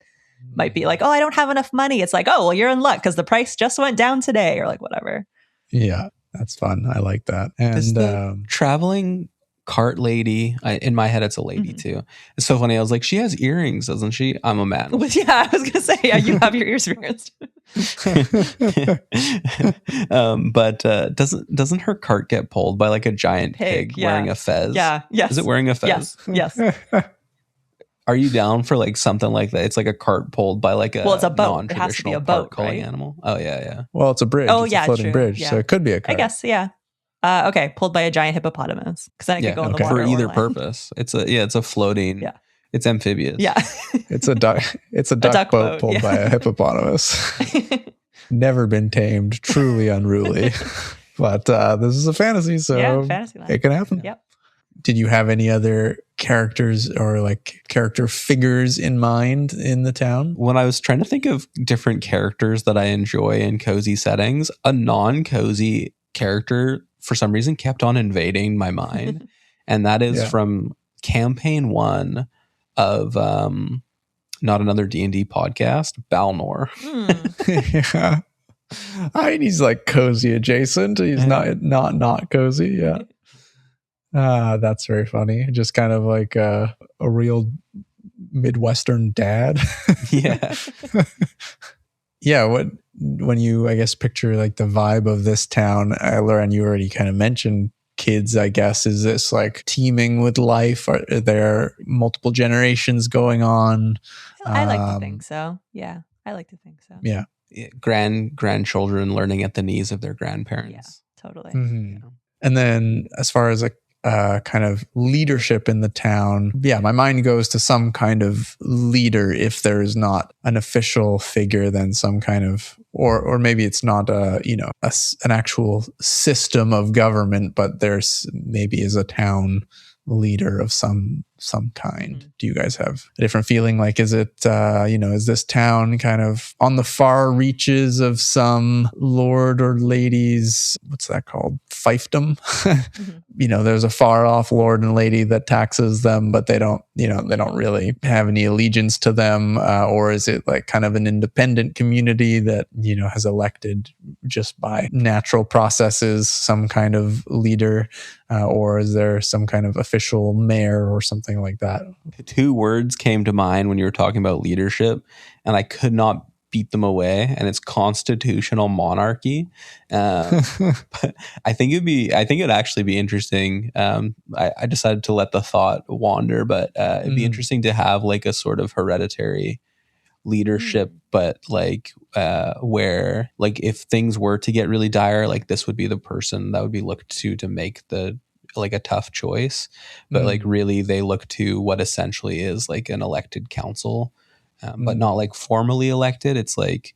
might be like, oh, I don't have enough money. It's like, oh, well, you're in luck because the price just went down today or like whatever. Yeah, that's fun. I like that. And the traveling cart lady, in my head it's a lady too. It's so funny. I was like, she has earrings, doesn't she? I'm a man. Yeah, I was gonna say, you have your ears pierced. But doesn't her cart get pulled by like a giant pig wearing a fez? Yeah. Yes. Is it wearing a fez? Yes. Are you down for like something like that? It's like a cart pulled by like a Well, it's a boat. It non-traditional has to be a cart boat, calling right? animal. Oh yeah. Well, it's a bridge. Oh, it's yeah, a floating true. bridge, Yeah. so it could be a cart. I guess, yeah. Okay, pulled by a giant hippopotamus, because then it could go in the water for either or land. purpose. It's a floating. Yeah. It's amphibious. Yeah. It's a duck. It's a duck boat pulled by a hippopotamus. Never been tamed. Truly unruly. But this is a fantasy, so fantasy land. it can happen. Yep. Did you have any other characters or like character figures in mind in the town? When I was trying to think of different characters that I enjoy in cozy settings, a non-cozy character for some reason kept on invading my mind. And that is from campaign 1 of Not Another D&D Podcast, Balnor. Yeah. He's like cozy adjacent. He's not cozy. Yeah. That's very funny. Just kind of like a real Midwestern dad. Yeah. Yeah. When you, I guess, picture like the vibe of this town, Lauren, you already kind of mentioned kids, I guess. Is this like teeming with life? Are there multiple generations going on? I like to think so. Yeah. I like to think so. Yeah. Grandchildren learning at the knees of their grandparents. Yeah, totally. Mm-hmm. Yeah. And then as far as like kind of leadership in the town, my mind goes to some kind of leader. If there is not an official figure, then some kind of, or maybe it's not an actual system of government, but there's maybe is a town leader of some kind. Mm-hmm. Do you guys have a different feeling? Like, is it, is this town kind of on the far reaches of some lord or lady's, what's that called? Fiefdom? Mm-hmm. There's a far off lord and lady that taxes them, but they don't really have any allegiance to them. Or is it like kind of an independent community that, has elected just by natural processes, some kind of leader? Or is there some kind of official mayor or something like that? 2 words came to mind when you were talking about leadership, and I could not beat them away, and it's constitutional monarchy. But I think it'd actually be interesting. I decided to let the thought wander, but it'd be interesting to have like a sort of hereditary leadership, but like where like if things were to get really dire, like this would be the person that would be looked to make the like a tough choice, but like really they look to what essentially is like an elected council, but not like formally elected. It's like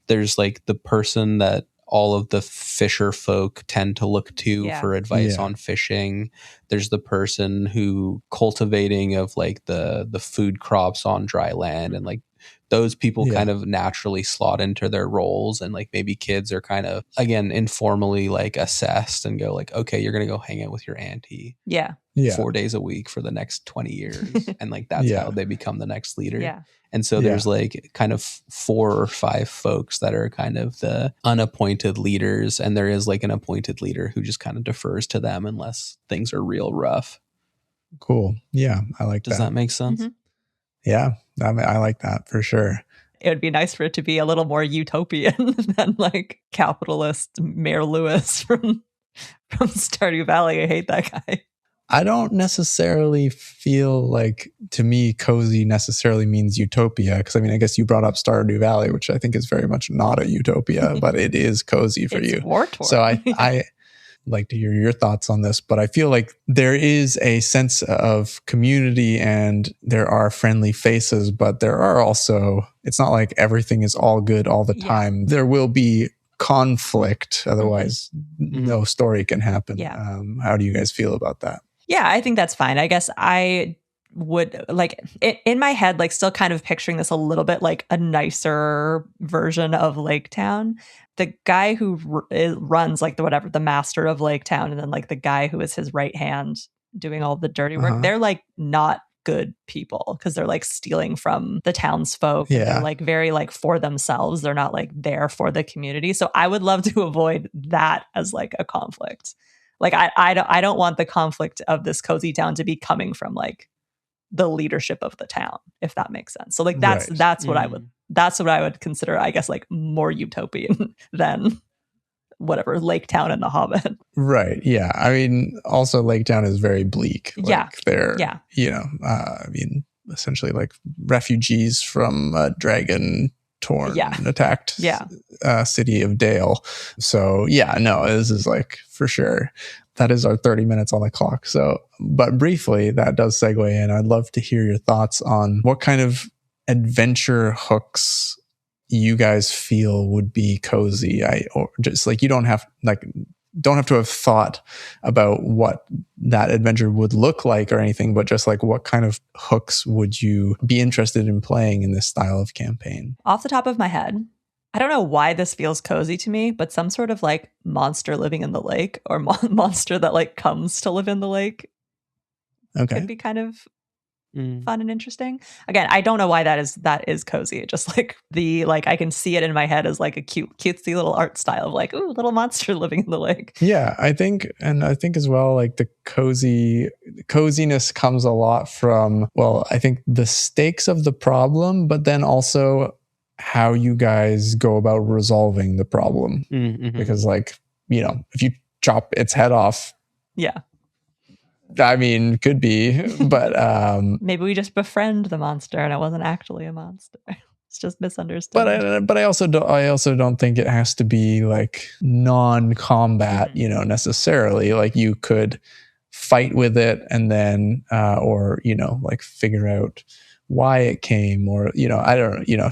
there's like the person that all of the fisher folk tend to look to for advice on fishing. There's the person who cultivating of like the food crops on dry land, and like those people kind of naturally slot into their roles, and like maybe kids are kind of again informally like assessed and go like, okay, you're gonna go hang out with your auntie 4 days a week for the next 20 years, and like that's how they become the next leader. And so there's like kind of 4 or 5 folks that are kind of the unappointed leaders, and there is like an appointed leader who just kind of defers to them unless things are real rough. Cool. Yeah, I like that. Does that make sense? Mm-hmm. Yeah, I like that for sure. It would be nice for it to be a little more utopian than like capitalist Mayor Lewis from Stardew Valley. I hate that guy. I don't necessarily feel like, to me, cozy necessarily means utopia. Because I mean, I guess you brought up Stardew Valley, which I think is very much not a utopia, but it is cozy for you. War-torn. So I like to hear your thoughts on this, but I feel like there is a sense of community and there are friendly faces, but there are also, it's not like everything is all good all the time. There will be conflict. Otherwise, no story can happen. How do you guys feel about that? Yeah, I think that's fine. I guess I would like in my head, like still kind of picturing this a little bit like a nicer version of Lake Town. The guy who runs like the master of Lake Town, and then like the guy who is his right hand doing all the dirty work, they're like not good people because they're like stealing from the townsfolk. And they're like very like for themselves. They're not like there for the community. So I would love to avoid that as like a conflict. Like I don't want the conflict of this cozy town to be coming from like the leadership of the town, if that makes sense. So like that's what I would consider, I guess, like more utopian than whatever Lake Town and the Hobbit. Right. Yeah. I mean, also Lake Town is very bleak. Like I mean, essentially like refugees from a dragon torn attacked city of Dale. So this is like for sure. That is our 30 minutes on the clock. So, but briefly, that does segue in. I'd love to hear your thoughts on what kind of adventure hooks you guys feel would be cozy. Or just like you don't have to have thought about what that adventure would look like or anything, but just like what kind of hooks would you be interested in playing in this style of campaign? Off the top of my head, I don't know why this feels cozy to me, but some sort of like monster living in the lake or monster that like comes to live in the lake could be kind of fun and interesting. Again, I don't know why that is cozy. It just like I can see it in my head as like a cutesy little art style of like, ooh, little monster living in the lake. Yeah, I think as well, like the coziness comes a lot from, well, I think the stakes of the problem, but then also how you guys go about resolving the problem. Because like, if you chop its head off, I mean, could be, but maybe we just befriend the monster and it wasn't actually a monster. It's just misunderstood. But I also don't think it has to be like non-combat, necessarily. Like you could fight with it and then or like figure out why it came, or I don't know,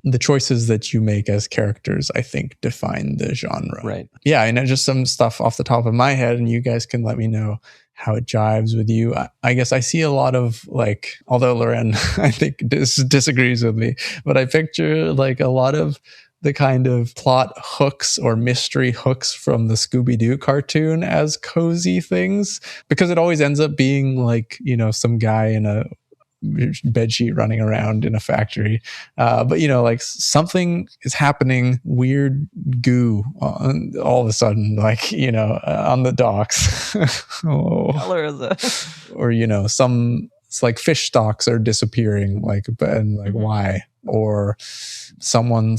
the choices that you make as characters, I think, define the genre. Right. Yeah, I know just some stuff off the top of my head, and you guys can let me know how it jives with you. I guess I see a lot of like, although Loren, I think disagrees with me, but I picture like a lot of the kind of plot hooks or mystery hooks from the Scooby-Doo cartoon as cozy things, because it always ends up being like, some guy in a bedsheet running around in a factory, but like something is happening, weird goo all of a sudden, like on the docks. What color is it? Or it's like fish stocks are disappearing, like, and like why? Or someone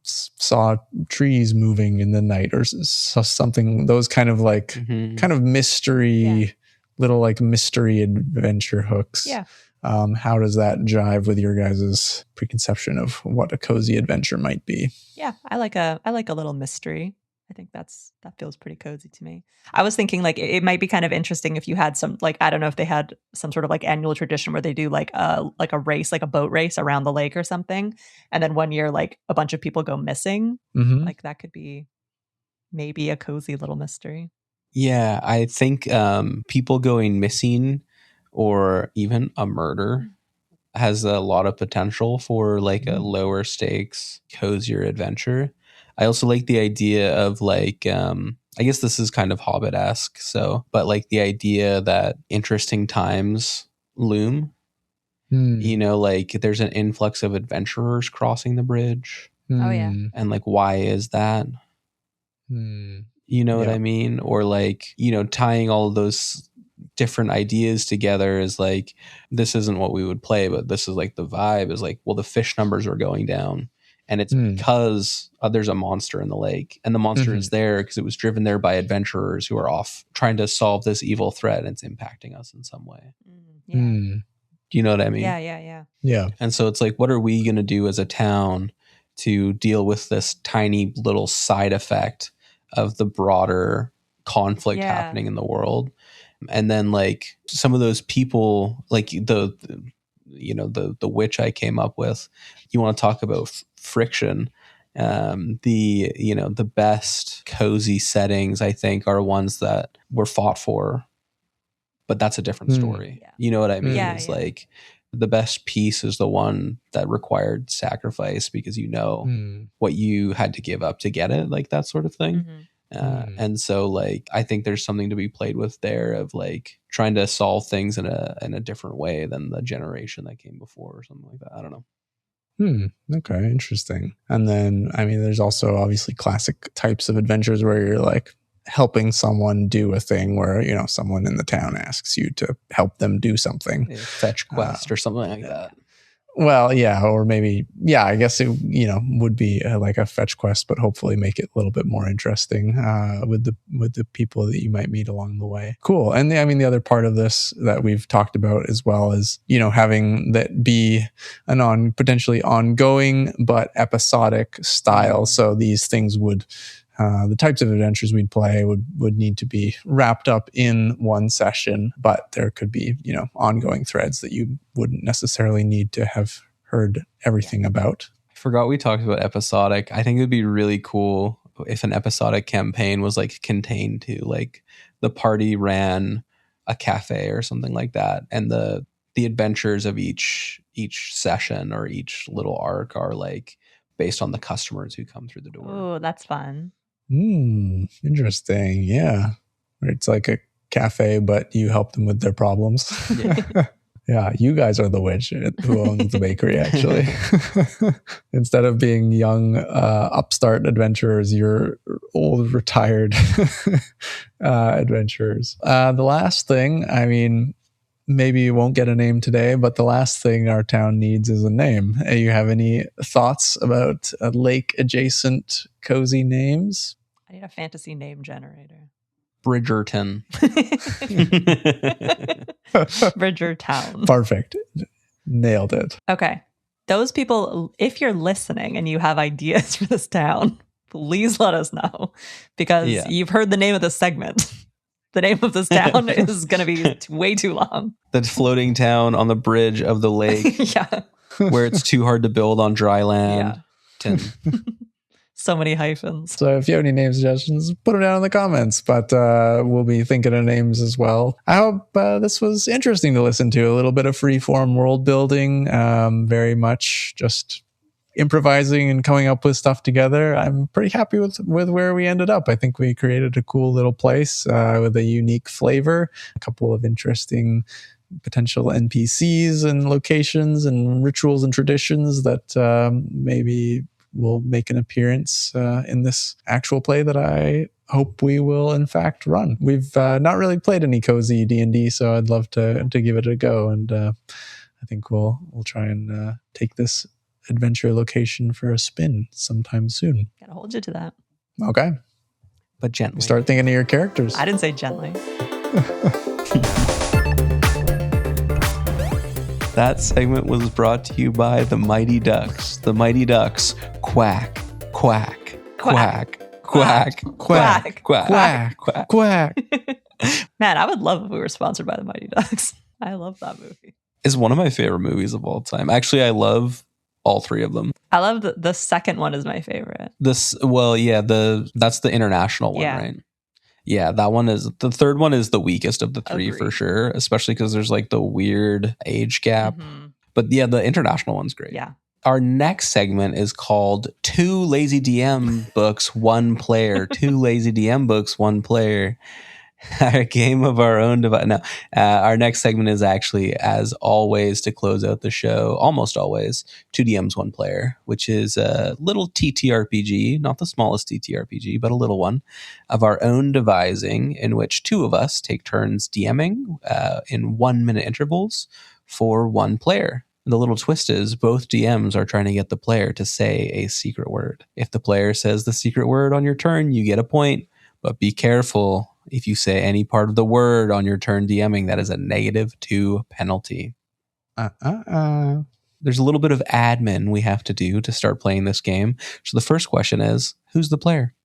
saw trees moving in the night, or saw something. Those kind of like kind of mystery, little like mystery adventure hooks. Yeah. How does that jive with your guys' preconception of what a cozy adventure might be? Yeah, I like a little mystery. I think that feels pretty cozy to me. I was thinking like it might be kind of interesting if you had some, like, I don't know if they had some sort of like annual tradition where they do like a race, like a boat race around the lake or something, and then one year like a bunch of people go missing. Like that could be maybe a cozy little mystery. Yeah, I think people going missing or even a murder has a lot of potential for like a lower stakes, cozier adventure. I also like the idea of like, I guess this is kind of Hobbit-esque, but like the idea that interesting times loom. Like there's an influx of adventurers crossing the bridge. Oh yeah. And like, why is that? You know what I mean? Or like, tying all of those different ideas together is like, this isn't what we would play, but this is like the vibe is like, well, the fish numbers are going down, and it's because there's a monster in the lake, and the monster is there because it was driven there by adventurers who are off trying to solve this evil threat, and it's impacting us in some way. Do you know what I mean? Yeah. And so it's like, what are we going to do as a town to deal with this tiny little side effect of the broader conflict happening in the world? And then like some of those people, like the witch I came up with, you want to talk about friction. The best cozy settings, I think, are ones that were fought for, but that's a different story. You know what I mean? It's like the best piece is the one that required sacrifice because what you had to give up to get it, like that sort of thing. And so like, I think there's something to be played with there of like trying to solve things in a different way than the generation that came before or something like that. I don't know. Okay, interesting. And then, I mean, there's also obviously classic types of adventures where you're like helping someone do a thing where, someone in the town asks you to help them do something. Fetch quest or something like that. Well, yeah, or maybe, yeah, I guess it, would be like a fetch quest, but hopefully make it a little bit more interesting with the people that you might meet along the way. Cool. And the other part of this that we've talked about as well is, having that be an potentially ongoing but episodic style. So these things would, the types of adventures we'd play would need to be wrapped up in one session, but there could be, ongoing threads that you wouldn't necessarily need to have heard everything about. I forgot we talked about episodic. I think it would be really cool if an episodic campaign was like contained to like the party ran a cafe or something like that, and the adventures of each session or each little arc are like based on the customers who come through the door. Oh, that's fun. Interesting. Yeah. It's like a cafe, but you help them with their problems. Yeah. Yeah, you guys are the witch who owns the bakery, actually. Instead of being young upstart adventurers, you're old retired adventurers. The last thing, maybe you won't get a name today, but the last thing our town needs is a name. You have any thoughts about lake adjacent cozy names? I need a fantasy name generator. Bridgerton. Bridgertown. Perfect. Nailed it. Okay. Those people, if you're listening and you have ideas for this town, please let us know, because you've heard the name of this segment. The name of this town is going to be way too long. The floating town on the bridge of the lake. Yeah. Where it's too hard to build on dry land. Yeah. So many hyphens. So if you have any name suggestions, put them down in the comments, but we'll be thinking of names as well. I hope this was interesting to listen to. A little bit of freeform world building, very much just improvising and coming up with stuff together. I'm pretty happy with where we ended up. I think we created a cool little place with a unique flavor, a couple of interesting potential NPCs and locations and rituals and traditions that maybe will make an appearance in this actual play that I hope we will in fact run. We've not really played any cozy D&D, so I'd love to give it a go, and I think we'll try and take this adventure location for a spin sometime soon. Gotta hold you to that. Okay. But gently. Start thinking of your characters. I didn't say gently. That segment was brought to you by the Mighty Ducks. The Mighty Ducks. Quack, quack, quack, quack, quack, quack, quack, quack. Man, I would love if we were sponsored by the Mighty Ducks. I love that movie. It's one of my favorite movies of all time. Actually, I love all three of them. I love the second one is my favorite. That's the international one, right? Yeah, that one is, the third one is the weakest of the three. Agreed. For sure, especially because there's like the weird age gap. Mm-hmm. But yeah, the international one's great. Yeah. Our next segment is called Two Lazy DM Books, One Player. Two Lazy DM Books, One Player. Our game of our own device. No, our next segment is actually, as always, to close out the show, almost always, 2 DMs, 1 player, which is a little TTRPG, not the smallest TTRPG, but a little one, of our own devising, in which 2 of us take turns DMing in 1-minute intervals for 1 player. The little twist is both DMs are trying to get the player to say a secret word. If the player says the secret word on your turn, you get a point, but be careful. If you say any part of the word on your turn DMing, that is a -2 penalty. There's a little bit of admin we have to do to start playing this game. So the first question is, who's the player?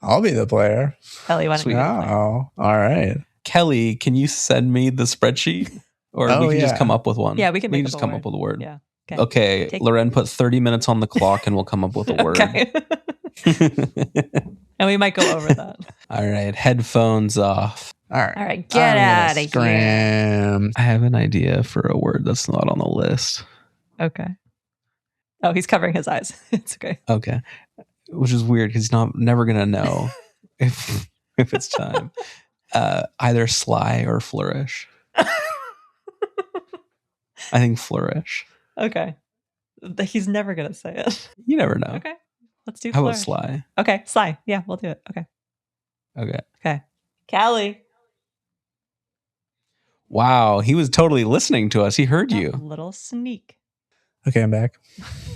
I'll be the player. Kelly, why don't you be the player? Oh, all right. Kelly, can you send me the spreadsheet? Or we can just come up with one. Yeah, we can just come up with a word. Yeah. Okay. Loren, put 30 minutes on the clock and we'll come up with a word. Okay. And we might go over that. All right. Headphones off. All right. Get out of here. I have an idea for a word that's not on the list. Okay. Oh, he's covering his eyes. It's okay. Okay. Which is weird because he's never going to know if it's time. Either Sly or Flourish. I think Flourish. Okay. He's never going to say it. You never know. Okay. Let's do How Flourish. about Sly? Okay. Sly. Yeah, we'll do it. Okay. Okay. Okay. Callie. Wow, he was totally listening to us. He heard you. Little sneak. Okay, I'm back.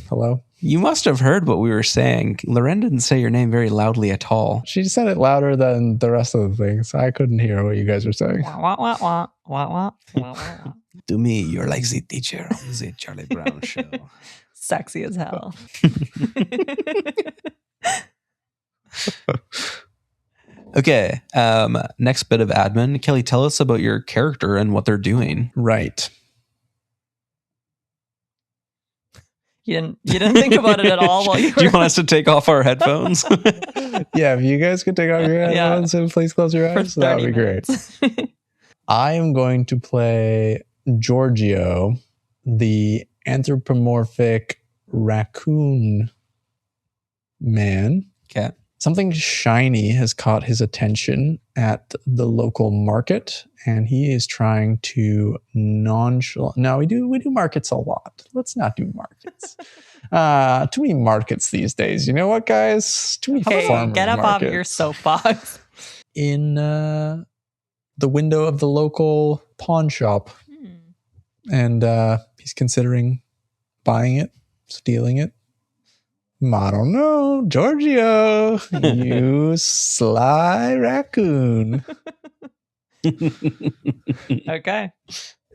Hello. You must have heard what we were saying. Loren didn't say your name very loudly at all. She said it louder than the rest of the things. I couldn't hear what you guys were saying. Wah, wah, wah, wah, wah, wah, wah, wah. To me, you're like the teacher on the Charlie Brown show. Sexy as hell. Okay, next bit of admin. Kelly, tell us about your character and what they're doing. Right. You didn't think about it at all while you were... Do you want us to take off our headphones? Yeah, if you guys could take off your headphones and please close your eyes, that would be great. I am going to play Giorgio, the anthropomorphic raccoon man. Okay. Something shiny has caught his attention at the local market, and he is trying to nonchalant. No, we do markets a lot. Let's not do markets. Too many markets these days. You know what, guys? Too many farmers get up markets. off your soapbox. In the window of the local pawn shop, and he's considering buying it, stealing it. I don't know, Giorgio, you sly raccoon. Okay.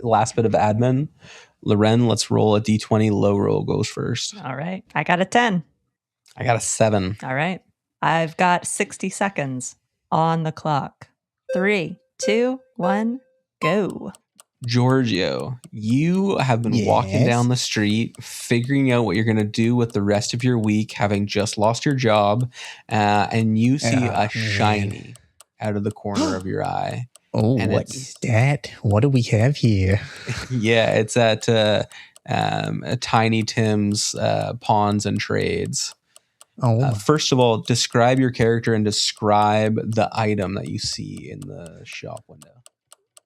Last bit of admin. Loren, let's roll a d20. Low roll goes first. All right. I got a 10. I got a 7. All right. I've got 60 seconds on the clock. 3, 2, 1, go. Giorgio, you have been walking down the street, figuring out what you're going to do with the rest of your week, having just lost your job, and you see a shiny out of the corner of your eye. Oh, and what is that? What do we have here? Yeah, it's at Tiny Tim's Pawns and Trades. Oh, first of all, describe your character and describe the item that you see in the shop window.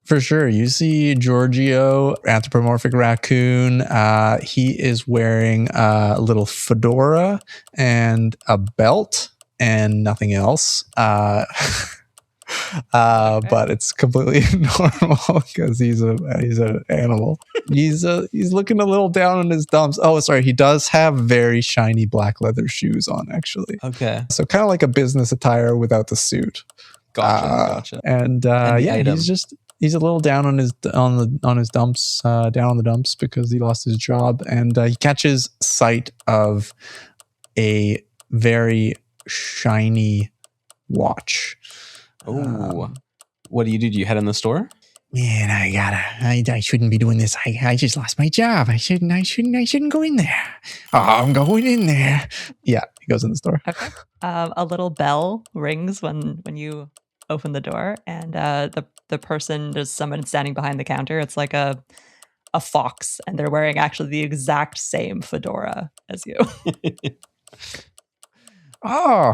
For sure. You see Giorgio, anthropomorphic raccoon. He is wearing a little fedora and a belt and nothing else. But it's completely normal because he's an animal. He's looking a little down on his dumps. Oh, sorry. He does have very shiny black leather shoes on, actually. Okay. So kind of like a business attire without the suit. Gotcha. And he's a little down on his dumps, down on the dumps because he lost his job, and he catches sight of a very shiny watch. Oh, what do? Do you head in the store? Man, I shouldn't be doing this. I just lost my job. I shouldn't go in there. Oh, I'm going in there. Yeah, he goes in the store. Okay. A little bell rings when you open the door, and the person, there's someone standing behind the counter. It's like a fox, and they're wearing actually the exact same fedora as you. Oh,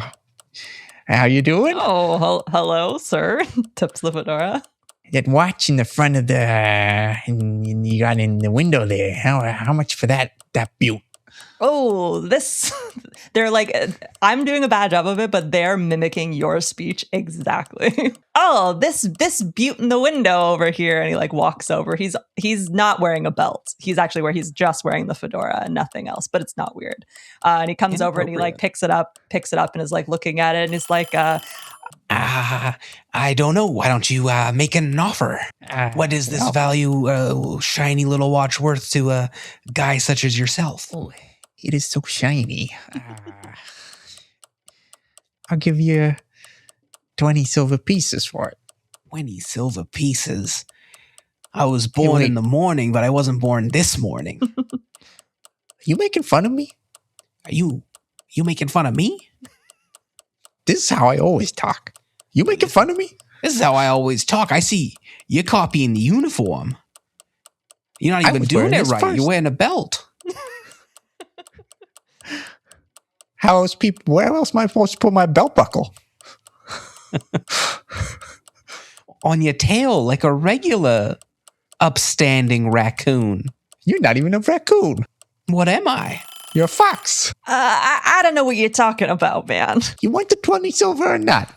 how you doing? Oh, hello, sir. Tips the fedora. That watch in the front of and you got in the window there. How much for that beaut? Oh, they're like, I'm doing a bad job of it, but they're mimicking your speech exactly. Oh, this beaut in the window over here. And he like walks over. He's not wearing a belt. He's just wearing the fedora and nothing else, but it's not weird. And he comes over and he like picks it up and is like looking at it. And he's like, I don't know. Why don't you make an offer? What is this value shiny little watch worth to a guy such as yourself? Oh, it is so shiny. I'll give you 20 silver pieces for it. 20 silver pieces? I was born in the morning, but I wasn't born this morning. You making fun of me? Are you making fun of me? This is how I always talk. You making fun of me? This is how I always talk. I see you're copying the uniform. You're not even doing it right. First. You're wearing a belt. Where else am I supposed to put my belt buckle? On your tail, like a regular upstanding raccoon. You're not even a raccoon. What am I? You're a fox. I don't know what you're talking about, man. You want the 20 silver or not?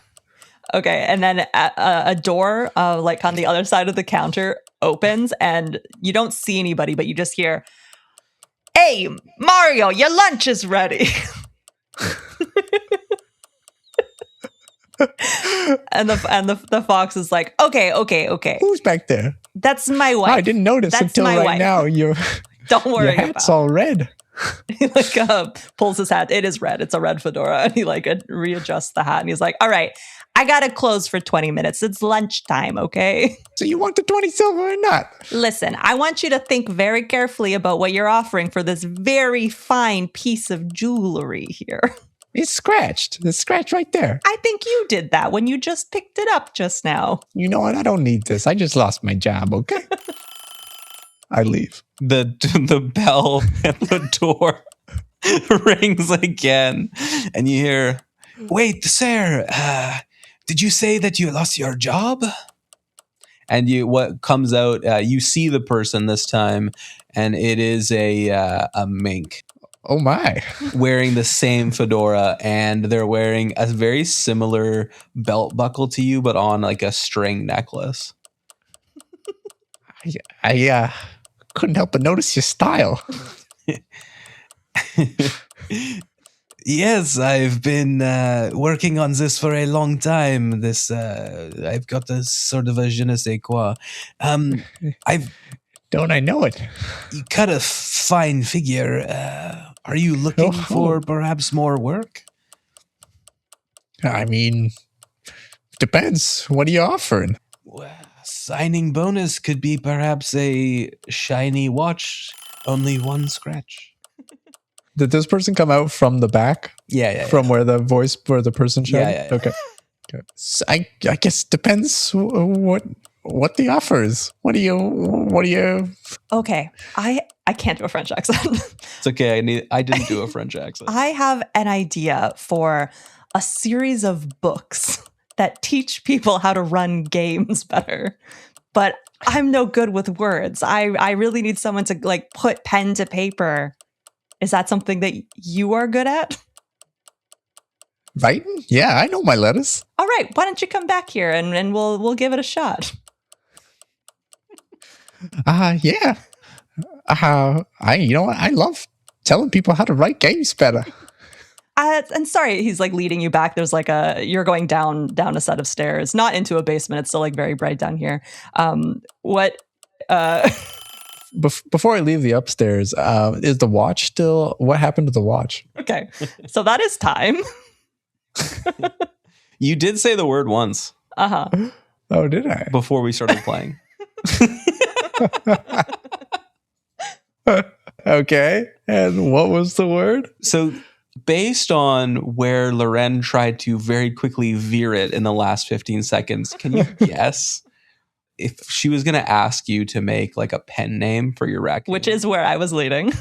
Okay, and then a door, like on the other side of the counter, opens and you don't see anybody, but you just hear, "Hey, Mario, your lunch is ready." and the fox is like, okay. Who's back there? That's my wife. Oh, I didn't notice That's until my right wife. now. Don't worry your hat's about it. all red. He pulls his hat. It is red. It's a red fedora. And he readjusts the hat and he's like, "All right, I gotta close for 20 minutes. It's lunchtime, okay?" So you want the 20 silver or not? Listen, I want you to think very carefully about what you're offering for this very fine piece of jewelry here. It's scratched. It's scratched right there. I think you did that when you just picked it up just now. You know what? I don't need this. I just lost my job, okay? I leave. The bell at the door rings again, and you hear, "Wait, sir, did you say that you lost your job?" And what comes out, you see the person this time, and it is a mink. Oh my. Wearing the same fedora, and they're wearing a very similar belt buckle to you, but on like a string necklace. I couldn't help but notice your style. Yes, I've been working on this for a long time. I've got a sort of a je ne sais quoi. Don't I know it? You cut a fine figure. Are you looking for perhaps more work? I mean, depends. What are you offering? Well, signing bonus could be perhaps a shiny watch, only one scratch. Did this person come out from the back? Yeah. From where the person showed? Yeah. Okay. So I guess it depends what the offer is. What do you? Okay, I can't do a French accent. It's okay. I didn't do a French accent. I have an idea for a series of books that teach people how to run games better. But I'm no good with words. I really need someone to put pen to paper. Is that something that you are good at? Writing? Yeah, I know my letters. All right, why don't you come back here and we'll give it a shot. Yeah. You know what? I love telling people how to write games better. And sorry, he's leading you back. There's you're going down a set of stairs, not into a basement. It's still very bright down here. Before I leave the upstairs, is the watch still? What happened to the watch? Okay, so that is time. You did say the word once. Uh-huh. Oh, did I? Before we started playing. Okay, and what was the word? So based on where Loren tried to very quickly veer it in the last 15 seconds, can you guess if she was going to ask you to make a pen name for your raccoon? Which is where I was leading.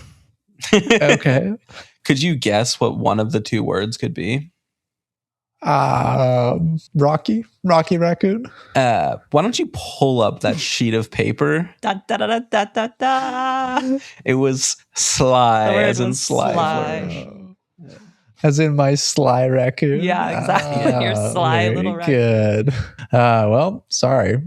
Okay. Could you guess what one of the two words could be? Rocky raccoon. Why don't you pull up that sheet of paper? Da, da, da, da, da, da. It was Sly, as in Sly. Sly. As in my Sly raccoon. Yeah, exactly. Your Sly little raccoon. Good. Well, sorry.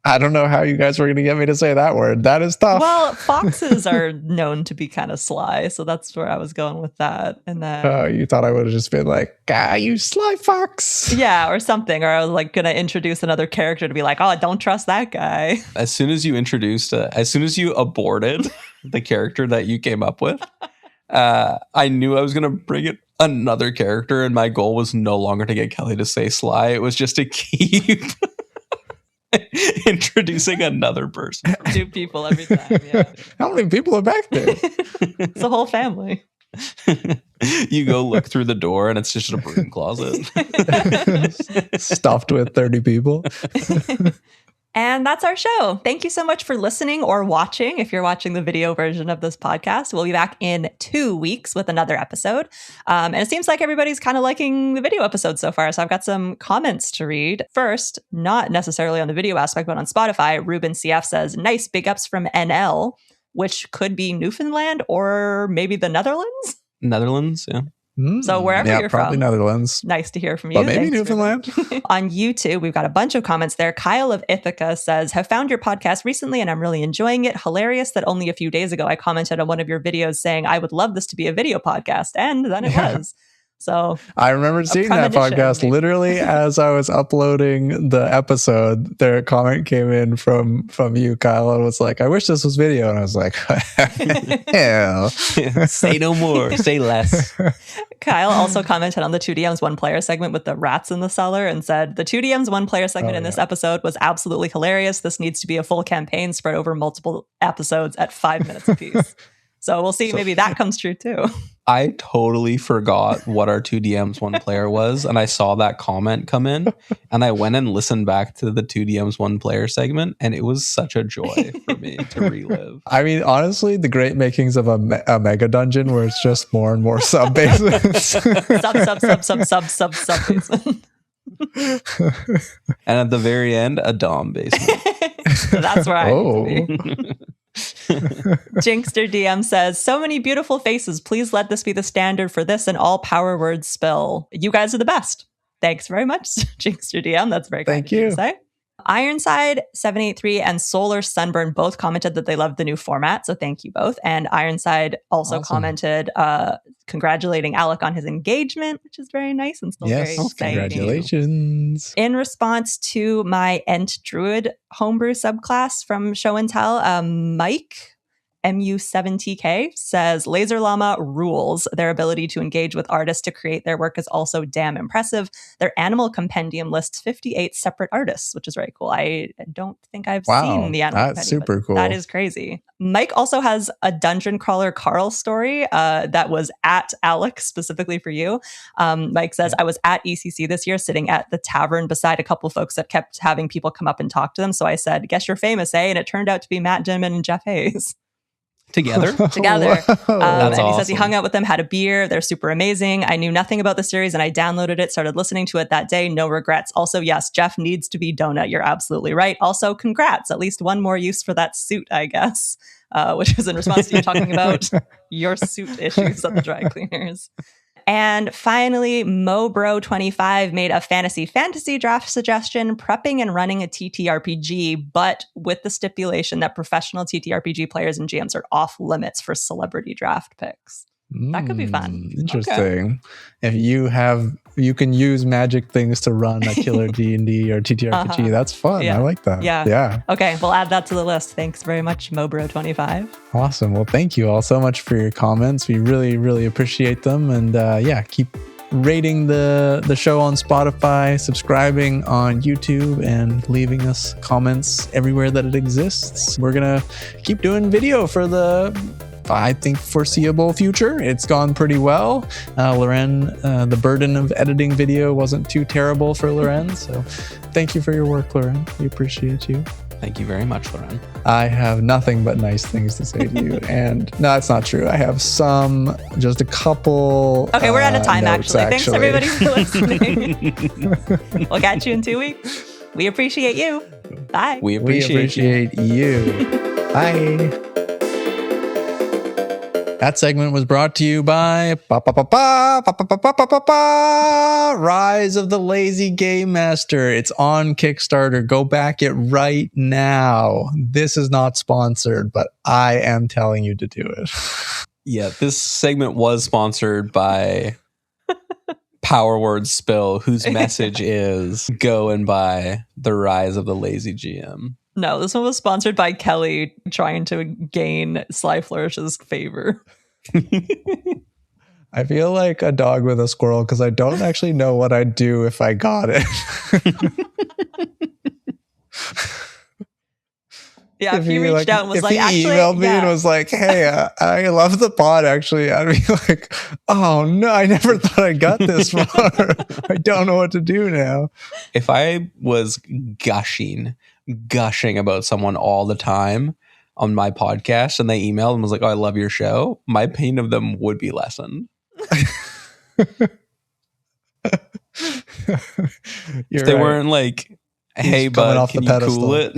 I don't know how you guys were going to get me to say that word. That is tough. Well, foxes are known to be kind of sly, so that's where I was going with that. And then, you thought I would have just been like, you sly fox. Yeah, or something. Or I was going to introduce another character to be like, oh, don't trust that guy. As soon as you aborted the character that you came up with, I knew I was going to bring it another character, and my goal was no longer to get Kelly to say Sly. It was just to keep introducing another person. 2 people every time, yeah. How many people are back there? It's a whole family. You go look through the door and it's just a broom closet. Stuffed with 30 people. And that's our show. Thank you so much for listening or watching. If you're watching the video version of this podcast, we'll be back in 2 weeks with another episode. And it seems like everybody's kind of liking the video episode so far. So I've got some comments to read. First, not necessarily on the video aspect, but on Spotify, Ruben CF says, nice big ups from NL, which could be Newfoundland or maybe the Netherlands. Netherlands, yeah. So wherever you're probably from, Netherlands. nice to hear from you. But maybe Newfoundland. On YouTube, we've got a bunch of comments there. Kyle of Ithaca says, have found your podcast recently and I'm really enjoying it. Hilarious that only a few days ago I commented on one of your videos saying I would love this to be a video podcast. And then it was. So I remember seeing that podcast literally as I was uploading the episode. Their comment came in from you, Kyle, and was like, I wish this was video. And I was like, hell. Say no more, say less. Kyle also commented on the 2DM's one player segment with the rats in the cellar and said, the 2DM's one player segment in this episode was absolutely hilarious. This needs to be a full campaign spread over multiple episodes at 5 minutes apiece. So we'll see. Maybe that comes true too. I totally forgot what our 2DM's one player was. And I saw that comment come in and I went and listened back to the 2DM's one player segment. And it was such a joy for me to relive. I mean, honestly, the great makings of a mega dungeon where it's just more and more sub basements. sub basement. And at the very end, a Dom basement. That's where I need to be. Jinkster DM says, so many beautiful faces. Please let this be the standard for this and all power words spill. You guys are the best. Thanks very much, Jinkster DM. That's very kind of you to say. Ironside 783 and Solar Sunburn both commented that they loved the new format, so thank you both. And Ironside also commented congratulating Alec on his engagement, which is very nice and still very exciting. Congratulations. In response to my Ent Druid homebrew subclass from Show and Tell, Mike MU7TK says, Laser Llama rules. Their ability to engage with artists to create their work is also damn impressive. Their animal compendium lists 58 separate artists, which is very cool. I don't think I've seen the animal compendium. That's super cool. That is crazy. Mike also has a Dungeon Crawler Carl story that was at Alex specifically for you. Mike says, I was at ECC this year sitting at the tavern beside a couple folks that kept having people come up and talk to them. So I said, guess you're famous, eh? And it turned out to be Matt Dimon and Jeff Hayes. Together. And he says he hung out with them, had a beer. They're super amazing. I knew nothing about the series and I downloaded it, started listening to it that day. No regrets. Also, yes, Jeff needs to be Donut. You're absolutely right. Also, congrats. At least one more use for that suit, I guess, which was in response to you talking about your suit issues at the dry cleaners. And finally, Mobro25 made a fantasy draft suggestion, prepping and running a TTRPG, but with the stipulation that professional TTRPG players and GMs are off limits for celebrity draft picks. That could be fun. Interesting. If you can use magic things to run a killer D&D or TTRPG. That's fun. I like that. Yeah. Okay, we'll add that to the list. Thanks very much, Mobro25. Awesome. Well, thank you all so much for your comments. We really, really appreciate them. And keep rating the show on Spotify, subscribing on YouTube, and leaving us comments everywhere that it exists. We're going to keep doing video for I think foreseeable future. It's gone pretty well. Loren, the burden of editing video wasn't too terrible for Loren. So thank you for your work, Loren. We appreciate you. Thank you very much, Loren. I have nothing but nice things to say to you. And no, that's not true. I have just a couple. Okay, we're out of time, actually. Thanks, everybody, for listening. We'll catch you in 2 weeks. We appreciate you. Bye. We appreciate you. Bye. That segment was brought to you by Rise of the Lazy Game Master. It's on Kickstarter. Go back it right now. This is not sponsored, but I am telling you to do it. Yeah, this segment was sponsored by Power Word Spill, whose message is go and buy The Rise of the Lazy GM. No, this one was sponsored by Kelly trying to gain Sly Flourish's favor. I feel like a dog with a squirrel because I don't actually know what I'd do if I got it. Yeah, if he reached out and was like, actually, emailed me and was like, hey, I love the pod, actually, I'd be like, oh no, I never thought I got this far. I don't know what to do now. If I was gushing about someone all the time on my podcast and they emailed and was like, oh, I love your show, my pain of them would be lessened. If they weren't like, hey, bud, can you cool it?